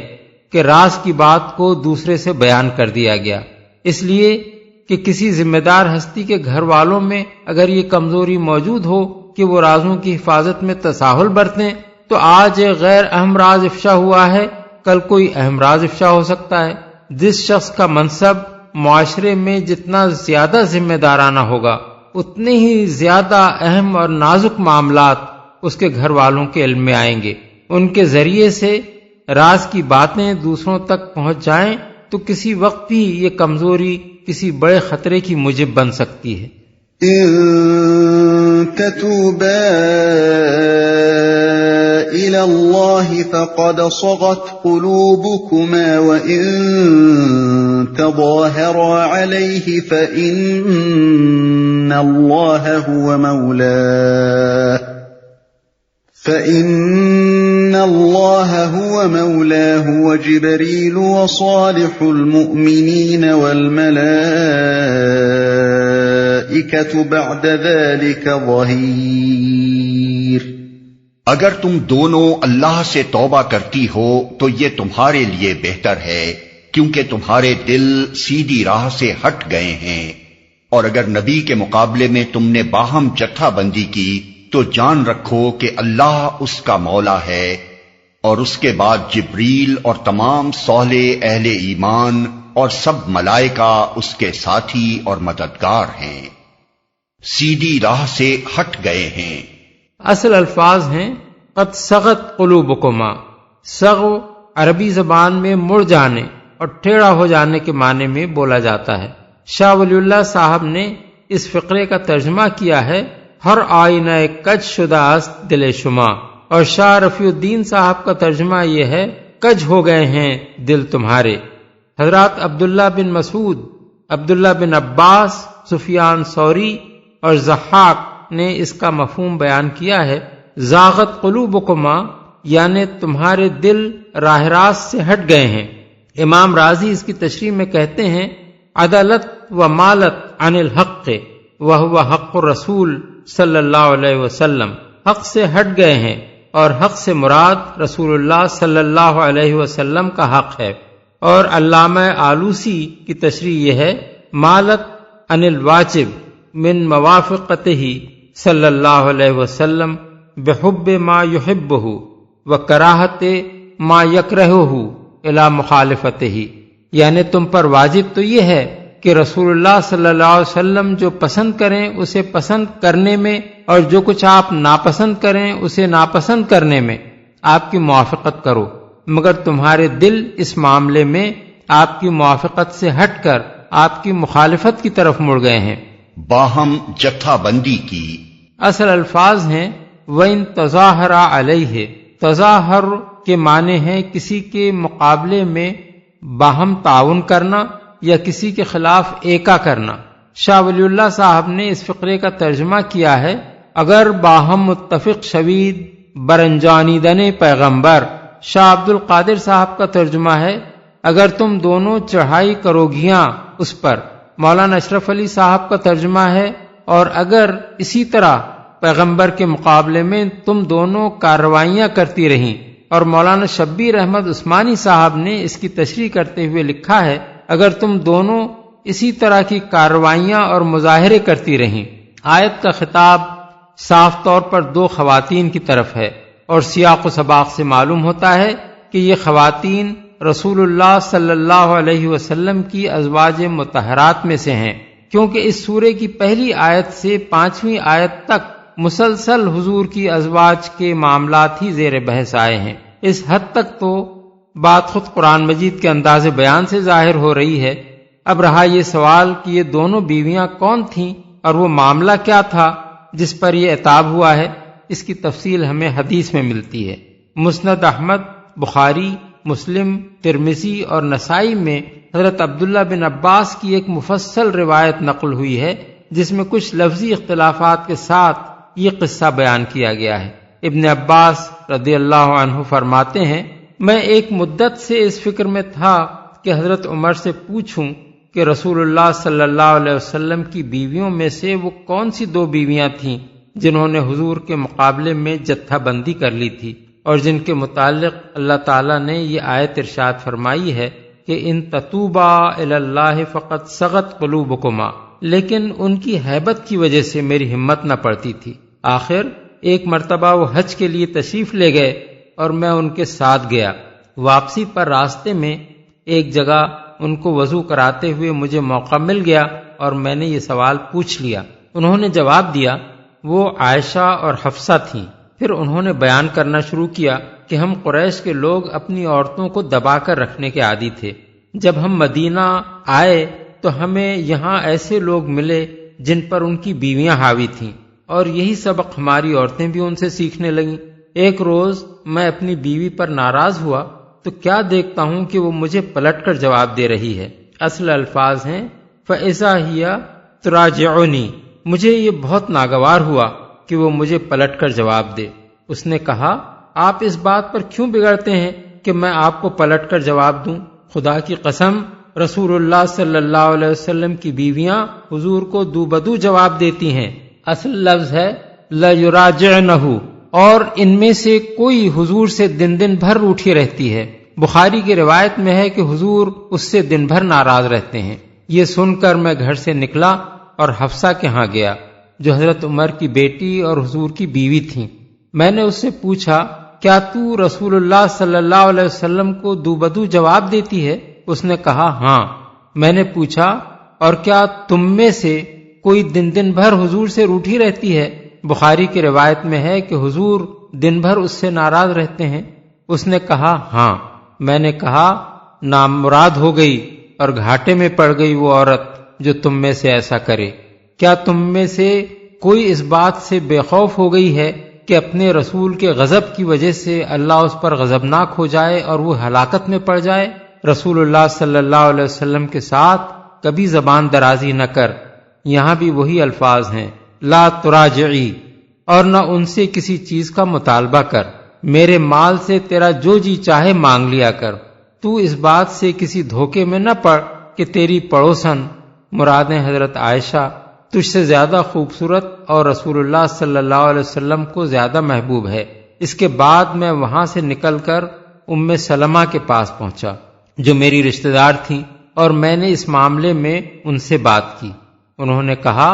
کہ راز کی بات کو دوسرے سے بیان کر دیا گیا، اس لیے کہ کسی ذمہ دار ہستی کے گھر والوں میں اگر یہ کمزوری موجود ہو کہ وہ رازوں کی حفاظت میں تساہل برتیں تو آج ایک غیر اہم راز افشا ہوا ہے، کل کوئی اہم راز افشا ہو سکتا ہے۔ جس شخص کا منصب معاشرے میں جتنا زیادہ ذمہ دارانہ ہوگا اتنے ہی زیادہ اہم اور نازک معاملات اس کے گھر والوں کے علم میں آئیں گے، ان کے ذریعے سے راز کی باتیں دوسروں تک پہنچ جائیں تو کسی وقت بھی یہ کمزوری کسی بڑے خطرے کی موجب بن سکتی ہے۔ إن تتوبا إلى الله فقد صغت قلوبكما وإن تظاهرا عليه فإن الله هو مولاه وجبريل وصالح المؤمنين والملائكة بعد ذلك ظهير۔ اگر تم دونوں اللہ سے توبہ کرتی ہو تو یہ تمہارے لیے بہتر ہے، کیونکہ تمہارے دل سیدھی راہ سے ہٹ گئے ہیں، اور اگر نبی کے مقابلے میں تم نے باہم جتھا بندی کی تو جان رکھو کہ اللہ اس کا مولا ہے، اور اس کے بعد جبریل اور تمام صالح اہل ایمان اور سب ملائکہ اس کے ساتھی اور مددگار ہیں، سیدھی راہ سے ہٹ گئے ہیں۔ اصل الفاظ ہیں قد صغت قلوبکما۔ صغو عربی زبان میں مڑ جانے اور ٹیڑھا ہو جانے کے معنی میں بولا جاتا ہے۔ شاہ ولی اللہ صاحب نے اس فقرے کا ترجمہ کیا ہے ہر آئینہ کج شدہ است دل شما، اور شاہ رفیع الدین صاحب کا ترجمہ یہ ہے کج ہو گئے ہیں دل تمہارے۔ حضرات عبداللہ بن مسعود عبداللہ بن عباس، سفیان ثوری اور ضحاک نے اس کا مفہوم بیان کیا ہے، زاغت قلوبکما، یعنی تمہارے دل راہ راست سے ہٹ گئے ہیں۔ امام رازی اس کی تشریح میں کہتے ہیں، عدلت و مالت عن الحق وہو حق الرسول صلی اللہ علیہ وسلم، حق سے ہٹ گئے ہیں اور حق سے مراد رسول اللہ صلی اللہ علیہ وسلم کا حق ہے۔ اور علامہ آلوسی کی تشریح یہ ہے، مالت عن الواجب من موافقتہ صلی اللہ علیہ وسلم بحب ما یحبہ وکراہت ما یکرہہ الی مخالفتہ، یعنی تم پر واجب تو یہ ہے کہ رسول اللہ صلی اللہ علیہ وسلم جو پسند کریں اسے پسند کرنے میں، اور جو کچھ آپ ناپسند کریں اسے ناپسند کرنے میں آپ کی موافقت کرو، مگر تمہارے دل اس معاملے میں آپ کی موافقت سے ہٹ کر آپ کی مخالفت کی طرف مڑ گئے ہیں۔ باہم جتھا بندی کی اصل الفاظ ہیں وَإِن تَظَاهَرَ عَلَيْهِ، تظاہر کے معنی ہیں کسی کے مقابلے میں باہم تعاون کرنا یا کسی کے خلاف ایکا کرنا۔ شاہ ولی اللہ صاحب نے اس فقرے کا ترجمہ کیا ہے، اگر باہم متفق شوید برنجانیدن پیغمبر۔ شاہ عبد القادر صاحب کا ترجمہ ہے، اگر تم دونوں چڑھائی کرو گیاں اس پر۔ مولانا اشرف علی صاحب کا ترجمہ ہے، اور اگر اسی طرح پیغمبر کے مقابلے میں تم دونوں کارروائیاں کرتی رہیں۔ اور مولانا شبیر احمد عثمانی صاحب نے اس کی تشریح کرتے ہوئے لکھا ہے، اگر تم دونوں اسی طرح کی کارروائیاں اور مظاہرے کرتی رہیں۔ آیت کا خطاب صاف طور پر دو خواتین کی طرف ہے، اور سیاق و سباق سے معلوم ہوتا ہے کہ یہ خواتین رسول اللہ صلی اللہ علیہ وسلم کی ازواج مطہرات میں سے ہیں، کیونکہ اس سورے کی پہلی آیت سے 5ویں آیت تک مسلسل حضور کی ازواج کے معاملات ہی زیر بحث آئے ہیں۔ اس حد تک تو بات خود قرآن مجید کے انداز بیان سے ظاہر ہو رہی ہے۔ اب رہا یہ سوال کہ یہ دونوں بیویاں کون تھیں اور وہ معاملہ کیا تھا جس پر یہ عتاب ہوا ہے، اس کی تفصیل ہمیں حدیث میں ملتی ہے۔ مسند احمد، بخاری، مسلم، ترمذی اور نسائی میں حضرت عبداللہ بن عباس کی ایک مفصل روایت نقل ہوئی ہے، جس میں کچھ لفظی اختلافات کے ساتھ یہ قصہ بیان کیا گیا ہے۔ ابن عباس رضی اللہ عنہ فرماتے ہیں، میں ایک مدت سے اس فکر میں تھا کہ حضرت عمر سے پوچھوں کہ رسول اللہ صلی اللہ علیہ وسلم کی بیویوں میں سے وہ کون سی 2 بیویاں تھیں جنہوں نے حضور کے مقابلے میں جتھا بندی کر لی تھی، اور جن کے متعلق اللہ تعالیٰ نے یہ آیت ارشاد فرمائی ہے کہ ان تتوبا الی اللہ فقد صغت قلوبکما، لیکن ان کی ہیبت کی وجہ سے میری ہمت نہ پڑتی تھی۔ آخر ایک مرتبہ وہ حج کے لیے تشریف لے گئے اور میں ان کے ساتھ گیا۔ واپسی پر راستے میں ایک جگہ ان کو وضو کراتے ہوئے مجھے موقع مل گیا اور میں نے یہ سوال پوچھ لیا۔ انہوں نے جواب دیا، وہ عائشہ اور حفصہ تھیں۔ پھر انہوں نے بیان کرنا شروع کیا کہ ہم قریش کے لوگ اپنی عورتوں کو دبا کر رکھنے کے عادی تھے۔ جب ہم مدینہ آئے تو ہمیں یہاں ایسے لوگ ملے جن پر ان کی بیویاں حاوی تھیں، اور یہی سبق ہماری عورتیں بھی ان سے سیکھنے لگیں۔ ایک روز میں اپنی بیوی پر ناراض ہوا تو کیا دیکھتا ہوں کہ وہ مجھے پلٹ کر جواب دے رہی ہے۔ اصل الفاظ ہیں فَإِذَا هِيَ تُرَاجِعُنِي، مجھے یہ بہت ناگوار ہوا کہ وہ مجھے پلٹ کر جواب دے۔ اس نے کہا، آپ اس بات پر کیوں بگڑتے ہیں کہ میں آپ کو پلٹ کر جواب دوں؟ خدا کی قسم، رسول اللہ صلی اللہ علیہ وسلم کی بیویاں حضور کو دو بدو جواب دیتی ہیں۔ اصل لفظ ہے لَيُرَاجِعْنَهُ، اور ان میں سے کوئی حضور سے دن بھر روٹھی رہتی ہے۔ بخاری کی روایت میں ہے کہ حضور اس سے دن بھر ناراض رہتے ہیں۔ یہ سن کر میں گھر سے نکلا اور حفصہ کے ہاں گیا، جو حضرت عمر کی بیٹی اور حضور کی بیوی تھیں۔ میں نے اس سے پوچھا، کیا تو رسول اللہ صلی اللہ علیہ وسلم کو دو بدو جواب دیتی ہے؟ اس نے کہا، ہاں۔ میں نے پوچھا، اور کیا تم میں سے کوئی دن بھر حضور سے روٹھی رہتی ہے؟ بخاری کی روایت میں ہے کہ حضور دن بھر اس سے ناراض رہتے ہیں۔ اس نے کہا، ہاں۔ میں نے کہا، نامراد ہو گئی اور گھاٹے میں پڑ گئی وہ عورت جو تم میں سے ایسا کرے۔ کیا تم میں سے کوئی اس بات سے بے خوف ہو گئی ہے کہ اپنے رسول کے غضب کی وجہ سے اللہ اس پر غضبناک ہو جائے اور وہ ہلاکت میں پڑ جائے؟ رسول اللہ صلی اللہ علیہ وسلم کے ساتھ کبھی زبان درازی نہ کر۔ یہاں بھی وہی الفاظ ہیں، لا تراجعی، اور نہ ان سے کسی چیز کا مطالبہ کر۔ میرے مال سے تیرا جو جی چاہے مانگ لیا کر۔ تو اس بات سے کسی دھوکے میں نہ پڑ کہ تیری پڑوسن مرادیں حضرت عائشہ تجھ سے زیادہ خوبصورت اور رسول اللہ صلی اللہ علیہ وسلم کو زیادہ محبوب ہے۔ اس کے بعد میں وہاں سے نکل کر ام سلمہ کے پاس پہنچا جو میری رشتہ دار تھیں، اور میں نے اس معاملے میں ان سے بات کی۔ انہوں نے کہا،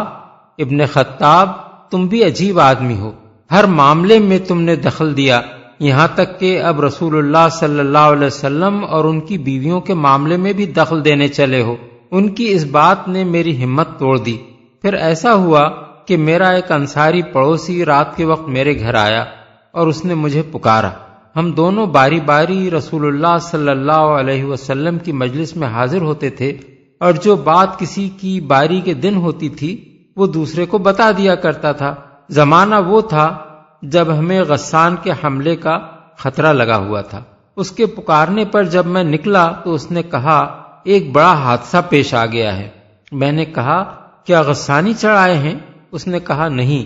ابن خطاب تم بھی عجیب آدمی ہو، ہر معاملے میں تم نے دخل دیا، یہاں تک کہ اب رسول اللہ صلی اللہ علیہ وسلم اور ان کی بیویوں کے معاملے میں بھی دخل دینے چلے ہو۔ ان کی اس بات نے میری ہمت توڑ دی۔ پھر ایسا ہوا کہ میرا ایک انصاری پڑوسی رات کے وقت میرے گھر آیا اور اس نے مجھے پکارا۔ ہم دونوں باری باری رسول اللہ صلی اللہ علیہ وسلم کی مجلس میں حاضر ہوتے تھے، اور جو بات کسی کی باری کے دن ہوتی تھی وہ دوسرے کو بتا دیا کرتا تھا۔ زمانہ وہ تھا جب ہمیں غسان کے حملے کا خطرہ لگا ہوا تھا۔ اس کے پکارنے پر جب میں نکلا تو اس نے کہا، ایک بڑا حادثہ پیش آ گیا ہے۔ میں نے کہا، کیا غسانی چڑھ آئے ہیں؟ اس نے کہا، نہیں،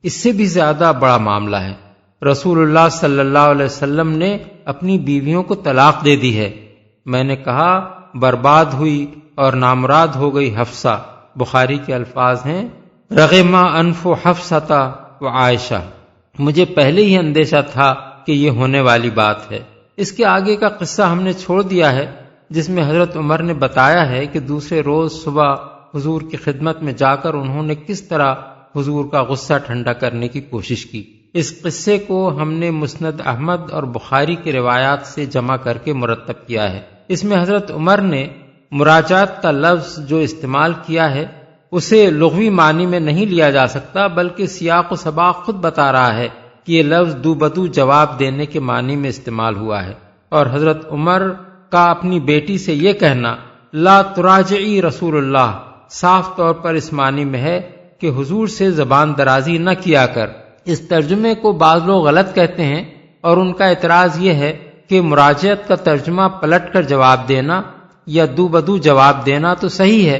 اس سے بھی زیادہ بڑا معاملہ ہے۔ رسول اللہ صلی اللہ علیہ وسلم نے اپنی بیویوں کو طلاق دے دی ہے۔ میں نے کہا، برباد ہوئی اور نامراد ہو گئی حفصہ۔ بخاری کے الفاظ ہیں، رغم انف حفصہ و عائشہ۔ مجھے پہلے ہی اندیشہ تھا کہ یہ ہونے والی بات ہے۔ اس کے آگے کا قصہ ہم نے چھوڑ دیا ہے، جس میں حضرت عمر نے بتایا ہے کہ دوسرے روز صبح حضور کی خدمت میں جا کر انہوں نے کس طرح حضور کا غصہ ٹھنڈا کرنے کی کوشش کی۔ اس قصے کو ہم نے مسند احمد اور بخاری کی روایات سے جمع کر کے مرتب کیا ہے۔ اس میں حضرت عمر نے مراجعت کا لفظ جو استعمال کیا ہے اسے لغوی معنی میں نہیں لیا جا سکتا، بلکہ سیاق و سباق خود بتا رہا ہے کہ یہ لفظ دو بدو جواب دینے کے معنی میں استعمال ہوا ہے۔ اور حضرت عمر کا اپنی بیٹی سے یہ کہنا، لا تراجعی رسول اللہ، صاف طور پر اس معنی میں ہے کہ حضور سے زبان درازی نہ کیا کر۔ اس ترجمے کو بعض لوگ غلط کہتے ہیں، اور ان کا اعتراض یہ ہے کہ مراجعت کا ترجمہ پلٹ کر جواب دینا یا دو بدو جواب دینا تو صحیح ہے،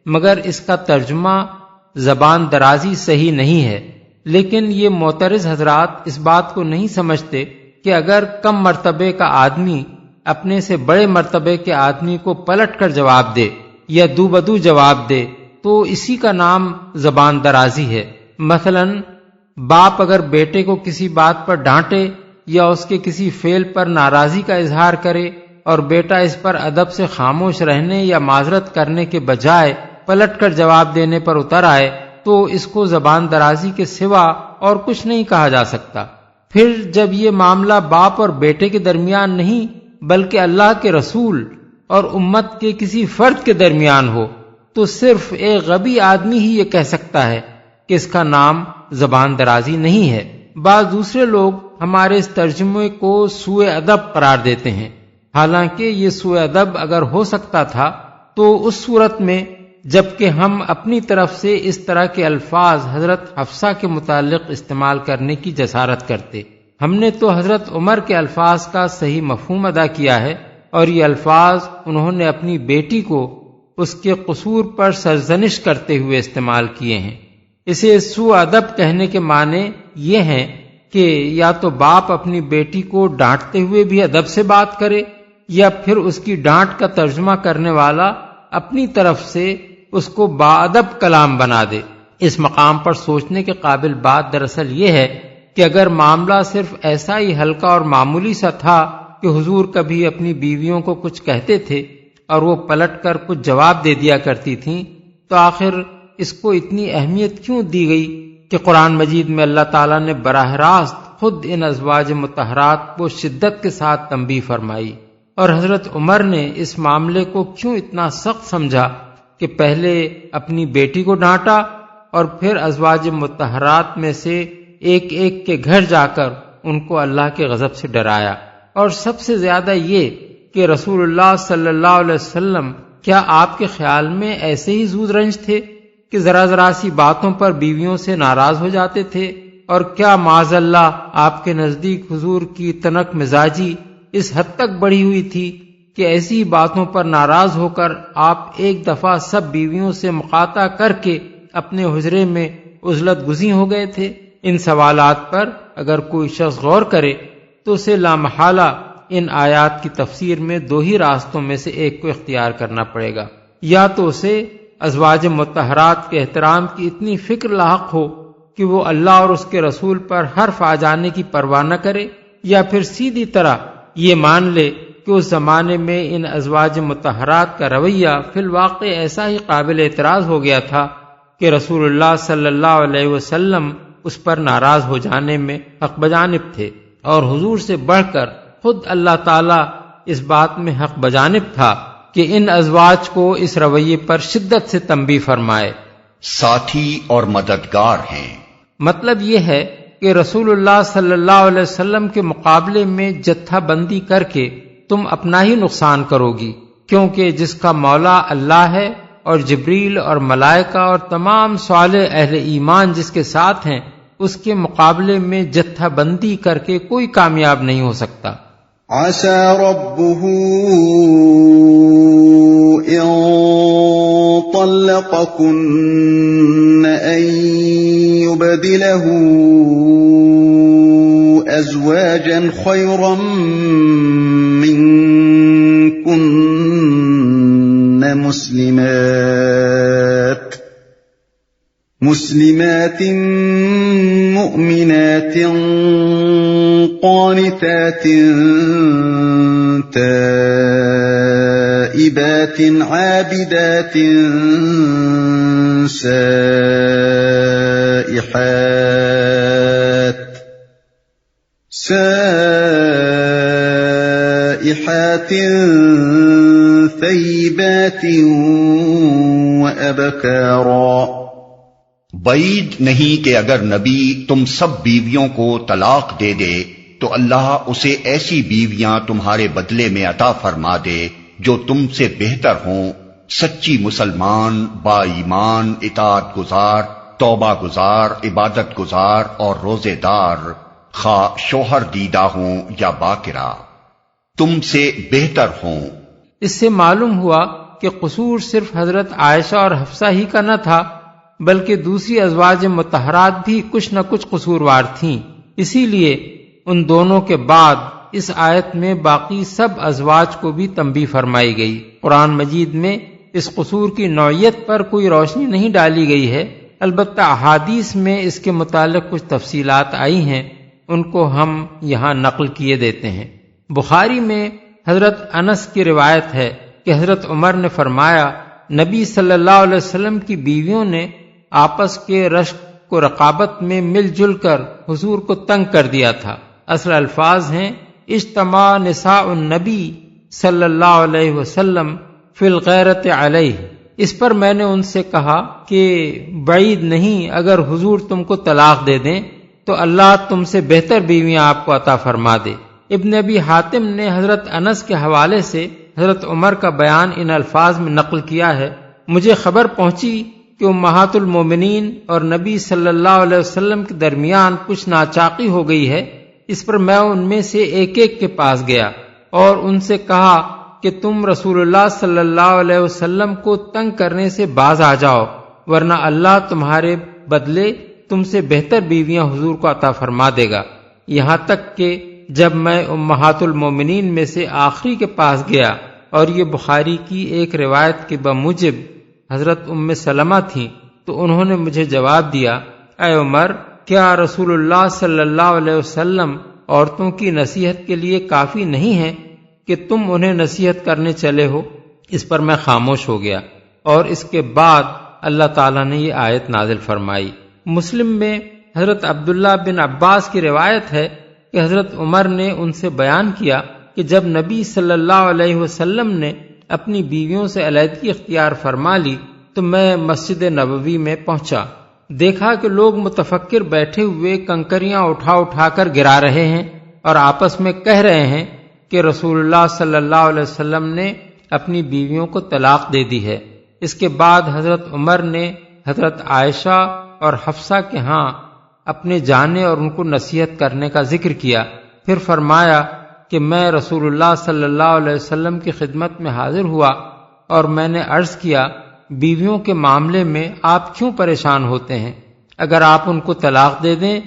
مگر اس کا ترجمہ زبان درازی صحیح نہیں ہے۔ لیکن یہ معترض حضرات اس بات کو نہیں سمجھتے کہ اگر کم مرتبے کا آدمی اپنے سے بڑے مرتبے کے آدمی کو پلٹ کر جواب دے یا دو بدو جواب دے تو اسی کا نام زبان درازی ہے۔ مثلا باپ اگر بیٹے کو کسی بات پر ڈانٹے یا اس کے کسی فعل پر ناراضی کا اظہار کرے اور بیٹا اس پر ادب سے خاموش رہنے یا معذرت کرنے کے بجائے پلٹ کر جواب دینے پر اتر آئے تو اس کو زبان درازی کے سوا اور کچھ نہیں کہا جا سکتا۔ پھر جب یہ معاملہ باپ اور بیٹے کے درمیان نہیں بلکہ اللہ کے رسول اور امت کے کسی فرد کے درمیان ہو تو صرف ایک غبی آدمی ہی یہ کہہ سکتا ہے کہ اس کا نام زبان درازی نہیں ہے۔ بعض دوسرے لوگ ہمارے اس ترجمے کو سوء ادب قرار دیتے ہیں، حالانکہ یہ سوء ادب اگر ہو سکتا تھا تو اس صورت میں جبکہ ہم اپنی طرف سے اس طرح کے الفاظ حضرت حفصہ کے متعلق استعمال کرنے کی جسارت کرتے۔ ہم نے تو حضرت عمر کے الفاظ کا صحیح مفہوم ادا کیا ہے، اور یہ الفاظ انہوں نے اپنی بیٹی کو اس کے قصور پر سرزنش کرتے ہوئے استعمال کیے ہیں۔ اسے سوء ادب کہنے کے معنی یہ ہیں کہ یا تو باپ اپنی بیٹی کو ڈانٹتے ہوئے بھی ادب سے بات کرے، یا پھر اس کی ڈانٹ کا ترجمہ کرنے والا اپنی طرف سے اس کو باادب کلام بنا دے۔ اس مقام پر سوچنے کے قابل بات دراصل یہ ہے کہ اگر معاملہ صرف ایسا ہی ہلکا اور معمولی سا تھا کہ حضور کبھی اپنی بیویوں کو کچھ کہتے تھے اور وہ پلٹ کر کچھ جواب دے دیا کرتی تھیں، تو آخر اس کو اتنی اہمیت کیوں دی گئی کہ قرآن مجید میں اللہ تعالیٰ نے براہ راست خود ان ازواج مطہرات کو شدت کے ساتھ تنبیہ فرمائی؟ اور حضرت عمر نے اس معاملے کو کیوں اتنا سخت سمجھا کہ پہلے اپنی بیٹی کو ڈانٹا اور پھر ازواج مطہرات میں سے ایک ایک کے گھر جا کر ان کو اللہ کے غضب سے ڈرایا؟ اور سب سے زیادہ یہ کہ رسول اللہ صلی اللہ علیہ وسلم کیا آپ کے خیال میں ایسے ہی زود رنج تھے کہ ذرا ذرا سی باتوں پر بیویوں سے ناراض ہو جاتے تھے؟ اور کیا معاذ اللہ آپ کے نزدیک حضور کی تنک مزاجی اس حد تک بڑھی ہوئی تھی کہ ایسی باتوں پر ناراض ہو کر آپ ایک دفعہ سب بیویوں سے مقاطع کر کے اپنے حجرے میں عزلت گزین ہو گئے تھے؟ ان سوالات پر اگر کوئی شخص غور کرے تو اسے لامحالہ ان آیات کی تفسیر میں دو ہی راستوں میں سے ایک کو اختیار کرنا پڑے گا۔ یا تو اسے ازواج مطہرات کے احترام کی اتنی فکر لاحق ہو کہ وہ اللہ اور اس کے رسول پر حرف آ جانے کی پرواہ نہ کرے، یا پھر سیدھی طرح یہ مان لے کہ اس زمانے میں ان ازواج مطہرات کا رویہ فی الواقع ایسا ہی قابل اعتراض ہو گیا تھا کہ رسول اللہ صلی اللہ علیہ وسلم اس پر ناراض ہو جانے میں حق بجانب تھے، اور حضور سے بڑھ کر خود اللہ تعالی اس بات میں حق بجانب تھا کہ ان ازواج کو اس رویے پر شدت سے تنبیہ فرمائے۔ ساتھی اور مددگار ہیں۔ مطلب یہ ہے کہ رسول اللہ صلی اللہ علیہ وسلم کے مقابلے میں جتھا بندی کر کے تم اپنا ہی نقصان کرو گی، کیونکہ جس کا مولا اللہ ہے اور جبریل اور ملائکہ اور تمام صالح اہل ایمان جس کے ساتھ ہیں، اس کے مقابلے میں جتھا بندی کر کے کوئی کامیاب نہیں ہو سکتا۔ عسى ربه إن طلقكن أن يبدله أزواجا خيرا منكن مسلمات مؤمنات قانتات تائبات عابدات سائحات ثيبات وأبكارا۔ بعید نہیں کہ اگر نبی تم سب بیویوں کو طلاق دے دے تو اللہ اسے ایسی بیویاں تمہارے بدلے میں عطا فرما دے جو تم سے بہتر ہوں، سچی مسلمان، با ایمان، اطاعت گزار، توبہ گزار، عبادت گزار اور روزے دار، خواہ شوہر دیدہ ہوں یا باکرہ، تم سے بہتر ہوں۔ اس سے معلوم ہوا کہ قصور صرف حضرت عائشہ اور حفصہ ہی کا نہ تھا، بلکہ دوسری ازواج مطہرات بھی کچھ نہ کچھ قصوروار تھیں۔ اسی لیے ان دونوں کے بعد اس آیت میں باقی سب ازواج کو بھی تنبیہ فرمائی گئی۔ قرآن مجید میں اس قصور کی نوعیت پر کوئی روشنی نہیں ڈالی گئی ہے، البتہ احادیث میں اس کے متعلق کچھ تفصیلات آئی ہیں، ان کو ہم یہاں نقل کیے دیتے ہیں۔ بخاری میں حضرت انس کی روایت ہے کہ حضرت عمر نے فرمایا، نبی صلی اللہ علیہ وسلم کی بیویوں نے آپس کے رشک کو رقابت میں مل جل کر حضور کو تنگ کر دیا تھا۔ اصل الفاظ ہیں اجتماع نساء النبی صلی اللہ علیہ وسلم فی الغیرۃ علیہ۔ اس پر میں نے ان سے کہا کہ بعید نہیں اگر حضور تم کو طلاق دے دیں تو اللہ تم سے بہتر بیویاں آپ کو عطا فرما دے۔ ابن ابی حاتم نے حضرت انس کے حوالے سے حضرت عمر کا بیان ان الفاظ میں نقل کیا ہے، مجھے خبر پہنچی کہ امہات المومنین اور نبی صلی اللہ علیہ وسلم کے درمیان کچھ ناچاقی ہو گئی ہے۔ اس پر میں ان میں سے ایک ایک کے پاس گیا اور ان سے کہا کہ تم رسول اللہ صلی اللہ علیہ وسلم کو تنگ کرنے سے باز آ جاؤ، ورنہ اللہ تمہارے بدلے تم سے بہتر بیویاں حضور کو عطا فرما دے گا۔ یہاں تک کہ جب میں امہات المومنین میں سے آخری کے پاس گیا اور یہ بخاری کی ایک روایت کے بموجب حضرت ام سلمہ تھیں تو انہوں نے مجھے جواب دیا، اے عمر، کیا رسول اللہ صلی اللہ علیہ وسلم عورتوں کی نصیحت کے لیے کافی نہیں ہے کہ تم انہیں نصیحت کرنے چلے ہو؟ اس پر میں خاموش ہو گیا، اور اس کے بعد اللہ تعالیٰ نے یہ آیت نازل فرمائی۔ مسلم میں حضرت عبداللہ بن عباس کی روایت ہے کہ حضرت عمر نے ان سے بیان کیا کہ جب نبی صلی اللہ علیہ وسلم نے اپنی بیویوں سے علیحدگی اختیار فرما لی تو میں مسجد نبوی میں پہنچا، دیکھا کہ لوگ متفکر بیٹھے ہوئے کنکریاں اٹھا اٹھا کر گرا رہے ہیں اور آپس میں کہہ رہے ہیں کہ رسول اللہ صلی اللہ علیہ وسلم نے اپنی بیویوں کو طلاق دے دی ہے۔ اس کے بعد حضرت عمر نے حضرت عائشہ اور حفصہ کے ہاں اپنے جانے اور ان کو نصیحت کرنے کا ذکر کیا، پھر فرمایا کہ میں رسول اللہ صلی اللہ علیہ وسلم کی خدمت میں حاضر ہوا اور میں نے عرض کیا بیویوں کے معاملے میں آپ کیوں پریشان ہوتے ہیں؟ اگر آپ ان کو طلاق دے دیں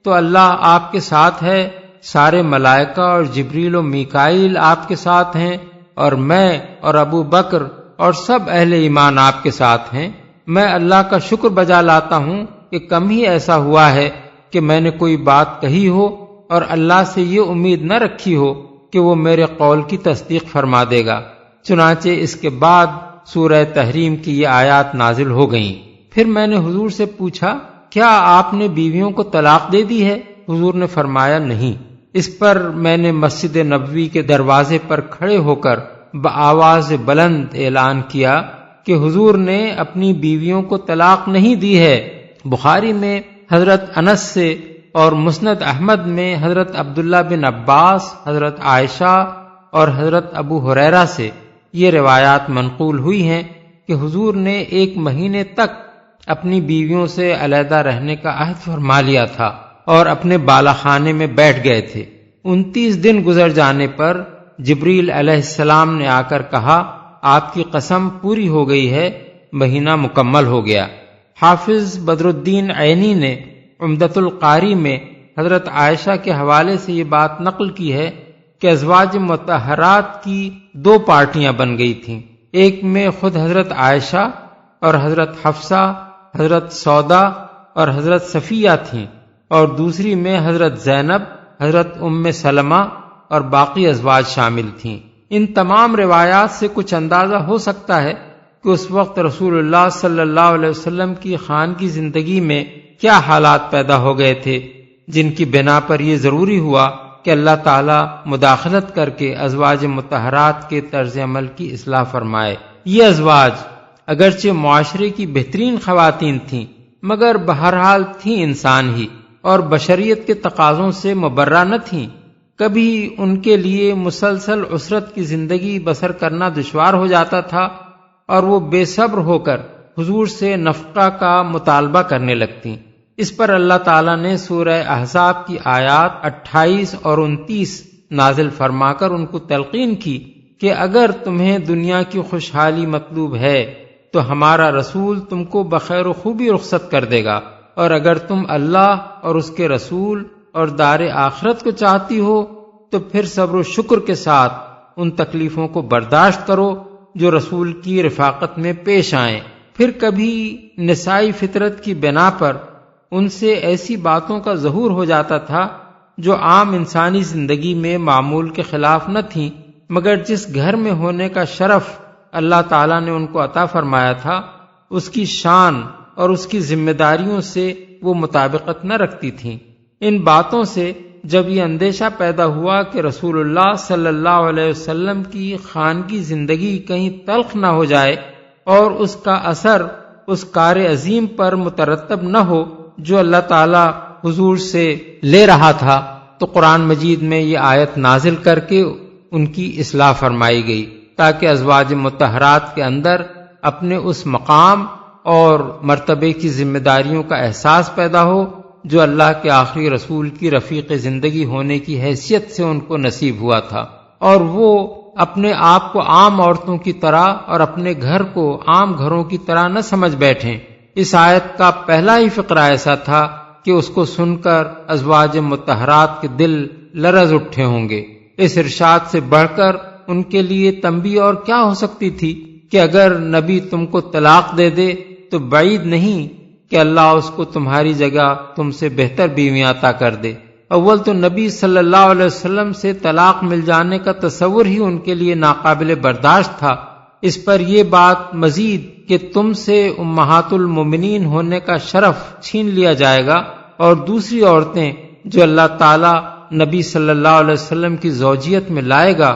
تو اللہ آپ کے ساتھ ہے، سارے ملائکہ اور جبریل و میکائیل آپ کے ساتھ ہیں، اور میں اور ابو بکر اور سب اہل ایمان آپ کے ساتھ ہیں۔ میں اللہ کا شکر بجا لاتا ہوں کہ کم ہی ایسا ہوا ہے کہ میں نے کوئی بات کہی ہو اور اللہ سے یہ امید نہ رکھی ہو کہ وہ میرے قول کی تصدیق فرما دے گا۔ چنانچہ اس کے بعد سورہ تحریم کی یہ آیات نازل ہو گئیں۔ پھر میں نے حضور سے پوچھا کیا آپ نے بیویوں کو طلاق دے دی ہے؟ حضور نے فرمایا نہیں۔ اس پر میں نے مسجد نبوی کے دروازے پر کھڑے ہو کر بآواز بلند اعلان کیا کہ حضور نے اپنی بیویوں کو طلاق نہیں دی ہے۔ بخاری میں حضرت انس سے اور مسند احمد میں حضرت عبداللہ بن عباس، حضرت عائشہ اور حضرت ابو ہریرہ سے یہ روایات منقول ہوئی ہیں کہ حضور نے 1 مہینے تک اپنی بیویوں سے علیحدہ رہنے کا عہد فرما لیا تھا اور اپنے بالا خانے میں بیٹھ گئے تھے۔ 29 دن گزر جانے پر جبریل علیہ السلام نے آ کر کہا آپ کی قسم پوری ہو گئی ہے، مہینہ مکمل ہو گیا۔ حافظ بدر الدین عینی نے عمدۃ القاری میں حضرت عائشہ کے حوالے سے یہ بات نقل کی ہے کہ ازواج مطہرات کی 2 پارٹیاں بن گئی تھیں، ایک میں خود حضرت عائشہ اور حضرت حفصہ، حضرت سودا اور حضرت صفیہ تھیں، اور دوسری میں حضرت زینب، حضرت ام سلمہ اور باقی ازواج شامل تھیں۔ ان تمام روایات سے کچھ اندازہ ہو سکتا ہے کہ اس وقت رسول اللہ صلی اللہ علیہ وسلم کی خانگی زندگی میں کیا حالات پیدا ہو گئے تھے جن کی بنا پر یہ ضروری ہوا کہ اللہ تعالی مداخلت کر کے ازواج مطہرات کے طرز عمل کی اصلاح فرمائے۔ یہ ازواج اگرچہ معاشرے کی بہترین خواتین تھیں مگر بہرحال تھیں انسان ہی اور بشریت کے تقاضوں سے مبرہ نہ تھیں۔ کبھی ان کے لیے مسلسل عسرت کی زندگی بسر کرنا دشوار ہو جاتا تھا اور وہ بے صبر ہو کر حضور سے نفقہ کا مطالبہ کرنے لگتیں۔ اس پر اللہ تعالیٰ نے سورہ احزاب کی آیات 28 اور 29 نازل فرما کر ان کو تلقین کی کہ اگر تمہیں دنیا کی خوشحالی مطلوب ہے تو ہمارا رسول تم کو بخیر و خوبی رخصت کر دے گا، اور اگر تم اللہ اور اس کے رسول اور دار آخرت کو چاہتی ہو تو پھر صبر و شکر کے ساتھ ان تکلیفوں کو برداشت کرو جو رسول کی رفاقت میں پیش آئیں۔ پھر کبھی نسائی فطرت کی بنا پر ان سے ایسی باتوں کا ظہور ہو جاتا تھا جو عام انسانی زندگی میں معمول کے خلاف نہ تھیں، مگر جس گھر میں ہونے کا شرف اللہ تعالیٰ نے ان کو عطا فرمایا تھا اس کی شان اور اس کی ذمہ داریوں سے وہ مطابقت نہ رکھتی تھیں۔ ان باتوں سے جب یہ اندیشہ پیدا ہوا کہ رسول اللہ صلی اللہ علیہ وسلم کی خانگی زندگی کہیں تلخ نہ ہو جائے اور اس کا اثر اس کار عظیم پر مترتب نہ ہو جو اللہ تعالی حضور سے لے رہا تھا، تو قرآن مجید میں یہ آیت نازل کر کے ان کی اصلاح فرمائی گئی تاکہ ازواج مطہرات کے اندر اپنے اس مقام اور مرتبے کی ذمہ داریوں کا احساس پیدا ہو جو اللہ کے آخری رسول کی رفیق زندگی ہونے کی حیثیت سے ان کو نصیب ہوا تھا، اور وہ اپنے آپ کو عام عورتوں کی طرح اور اپنے گھر کو عام گھروں کی طرح نہ سمجھ بیٹھیں۔ اس آیت کا پہلا ہی فقرہ ایسا تھا کہ اس کو سن کر ازواج مطہرات کے دل لرز اٹھے ہوں گے۔ اس ارشاد سے بڑھ کر ان کے لیے تنبیہ اور کیا ہو سکتی تھی کہ اگر نبی تم کو طلاق دے دے تو بعید نہیں کہ اللہ اس کو تمہاری جگہ تم سے بہتر بیویاں عطا کر دے۔ اول تو نبی صلی اللہ علیہ وسلم سے طلاق مل جانے کا تصور ہی ان کے لیے ناقابل برداشت تھا، اس پر یہ بات مزید کہ تم سے امہات المومنین ہونے کا شرف چھین لیا جائے گا، اور دوسری عورتیں جو اللہ تعالی نبی صلی اللہ علیہ وسلم کی زوجیت میں لائے گا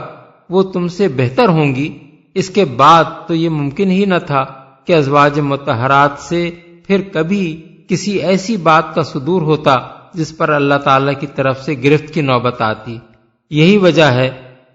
وہ تم سے بہتر ہوں گی۔ اس کے بعد تو یہ ممکن ہی نہ تھا کہ ازواج مطہرات سے پھر کبھی کسی ایسی بات کا صدور ہوتا جس پر اللہ تعالی کی طرف سے گرفت کی نوبت آتی۔ یہی وجہ ہے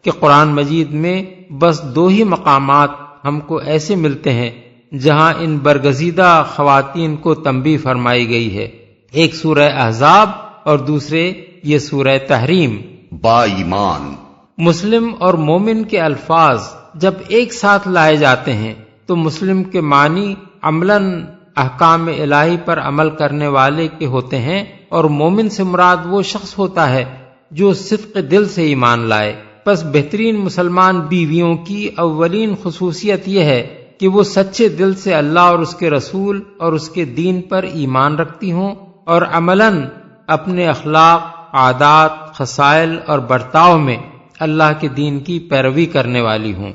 کہ قرآن مجید میں بس 2 ہی مقامات ہم کو ایسے ملتے ہیں جہاں ان برگزیدہ خواتین کو تنبیہ فرمائی گئی ہے، ایک سورہ احزاب اور دوسرے یہ سورہ تحریم۔ با ایمان مسلم اور مومن کے الفاظ جب ایک ساتھ لائے جاتے ہیں تو مسلم کے معنی عملاً احکام الہی پر عمل کرنے والے کے ہوتے ہیں، اور مومن سے مراد وہ شخص ہوتا ہے جو صدق دل سے ایمان لائے۔ پس بہترین مسلمان بیویوں کی اولین خصوصیت یہ ہے کہ وہ سچے دل سے اللہ اور اس کے رسول اور اس کے دین پر ایمان رکھتی ہوں، اور عملاً اپنے اخلاق، عادات، خصائل اور برتاؤ میں اللہ کے دین کی پیروی کرنے والی ہوں۔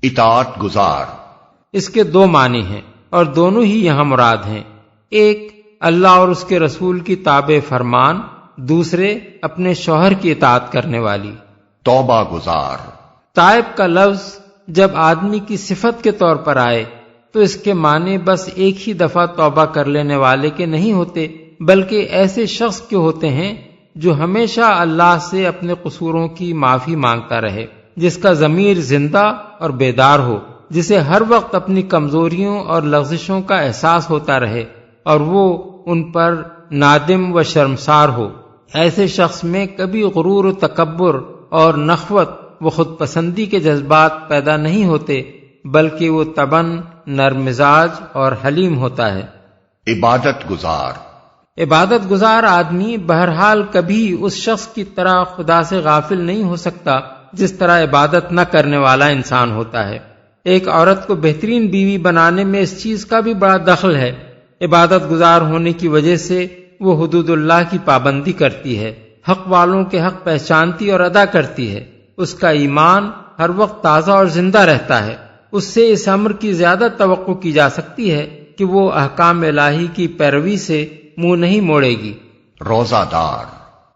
اطاعت گزار، اس کے دو معنی ہیں اور دونوں ہی یہاں مراد ہیں۔ ایک اللہ اور اس کے رسول کی تابع فرمان، دوسرے اپنے شوہر کی اطاعت کرنے والی۔ توبہ گزار، تائب کا لفظ جب آدمی کی صفت کے طور پر آئے تو اس کے معنی بس ایک ہی دفعہ توبہ کر لینے والے کے نہیں ہوتے، بلکہ ایسے شخص کے ہوتے ہیں جو ہمیشہ اللہ سے اپنے قصوروں کی معافی مانگتا رہے، جس کا ضمیر زندہ اور بیدار ہو، جسے ہر وقت اپنی کمزوریوں اور لغزشوں کا احساس ہوتا رہے اور وہ ان پر نادم و شرمسار ہو۔ ایسے شخص میں کبھی غرور و تکبر اور نخوت و خود پسندی کے جذبات پیدا نہیں ہوتے، بلکہ وہ طبعاً نرم مزاج اور حلیم ہوتا ہے۔ عبادت گزار، عبادت گزار آدمی بہرحال کبھی اس شخص کی طرح خدا سے غافل نہیں ہو سکتا جس طرح عبادت نہ کرنے والا انسان ہوتا ہے۔ ایک عورت کو بہترین بیوی بنانے میں اس چیز کا بھی بڑا دخل ہے۔ عبادت گزار ہونے کی وجہ سے وہ حدود اللہ کی پابندی کرتی ہے، حق والوں کے حق پہچانتی اور ادا کرتی ہے، اس کا ایمان ہر وقت تازہ اور زندہ رہتا ہے۔ اس سے اس امر کی زیادہ توقع کی جا سکتی ہے کہ وہ احکام الہی کی پیروی سے منہ نہیں موڑے گی۔ روزہ دار،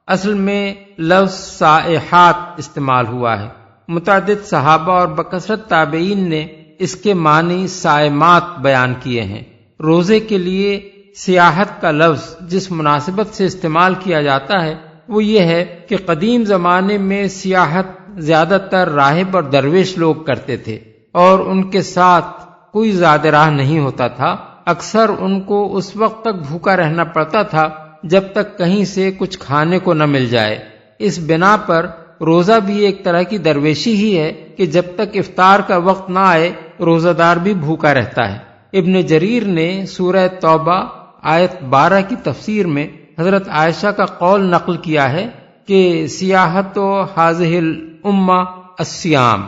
اصل میں لفظ سائحات استعمال ہوا ہے۔ متعدد صحابہ اور بکثرت تابعین نے اس کے معنی صائمات بیان کیے ہیں۔ روزے کے لیے سیاحت کا لفظ جس مناسبت سے استعمال کیا جاتا ہے وہ یہ ہے کہ قدیم زمانے میں سیاحت زیادہ تر راہب اور درویش لوگ کرتے تھے، اور ان کے ساتھ کوئی زیادہ راہ نہیں ہوتا تھا۔ اکثر ان کو اس وقت تک بھوکا رہنا پڑتا تھا جب تک کہیں سے کچھ کھانے کو نہ مل جائے۔ اس بنا پر روزہ بھی ایک طرح کی درویشی ہی ہے کہ جب تک افطار کا وقت نہ آئے روزہ دار بھی بھوکا رہتا ہے۔ ابن جریر نے سورہ توبہ آیت 12 کی تفسیر میں حضرت عائشہ کا قول نقل کیا ہے کہ سیاحت و حاضح الامہ الصیام،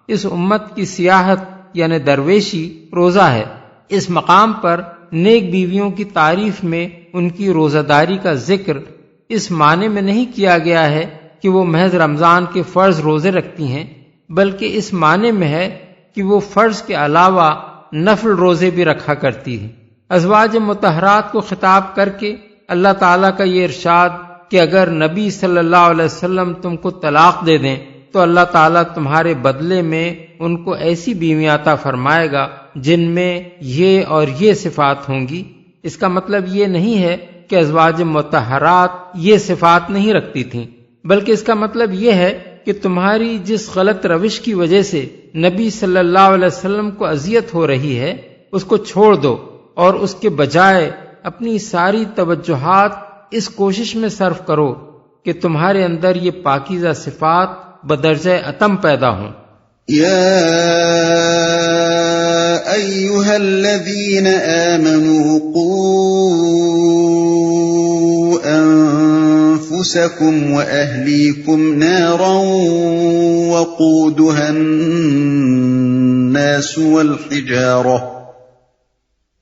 اس امت کی سیاحت یعنی درویشی روزہ ہے۔ اس مقام پر نیک بیویوں کی تعریف میں ان کی روزہ داری کا ذکر اس معنی میں نہیں کیا گیا ہے کہ وہ محض رمضان کے فرض روزے رکھتی ہیں، بلکہ اس معنی میں ہے کہ وہ فرض کے علاوہ نفل روزے بھی رکھا کرتی ہیں۔ ازواج مطہرات کو خطاب کر کے اللہ تعالیٰ کا یہ ارشاد کہ اگر نبی صلی اللہ علیہ وسلم تم کو طلاق دے دیں تو اللہ تعالیٰ تمہارے بدلے میں ان کو ایسی بیویاں عطا فرمائے گا جن میں یہ اور یہ صفات ہوں گی، اس کا مطلب یہ نہیں ہے کہ ازواج مطہرات یہ صفات نہیں رکھتی تھیں، بلکہ اس کا مطلب یہ ہے کہ تمہاری جس غلط روش کی وجہ سے نبی صلی اللہ علیہ وسلم کو اذیت ہو رہی ہے اس کو چھوڑ دو، اور اس کے بجائے اپنی ساری توجہات اس کوشش میں صرف کرو کہ تمہارے اندر یہ پاکیزہ صفات بدرجہ اتم پیدا ہوں۔ یا ایھا الذین آمنوا قوا انفسکم واہلیکم نارا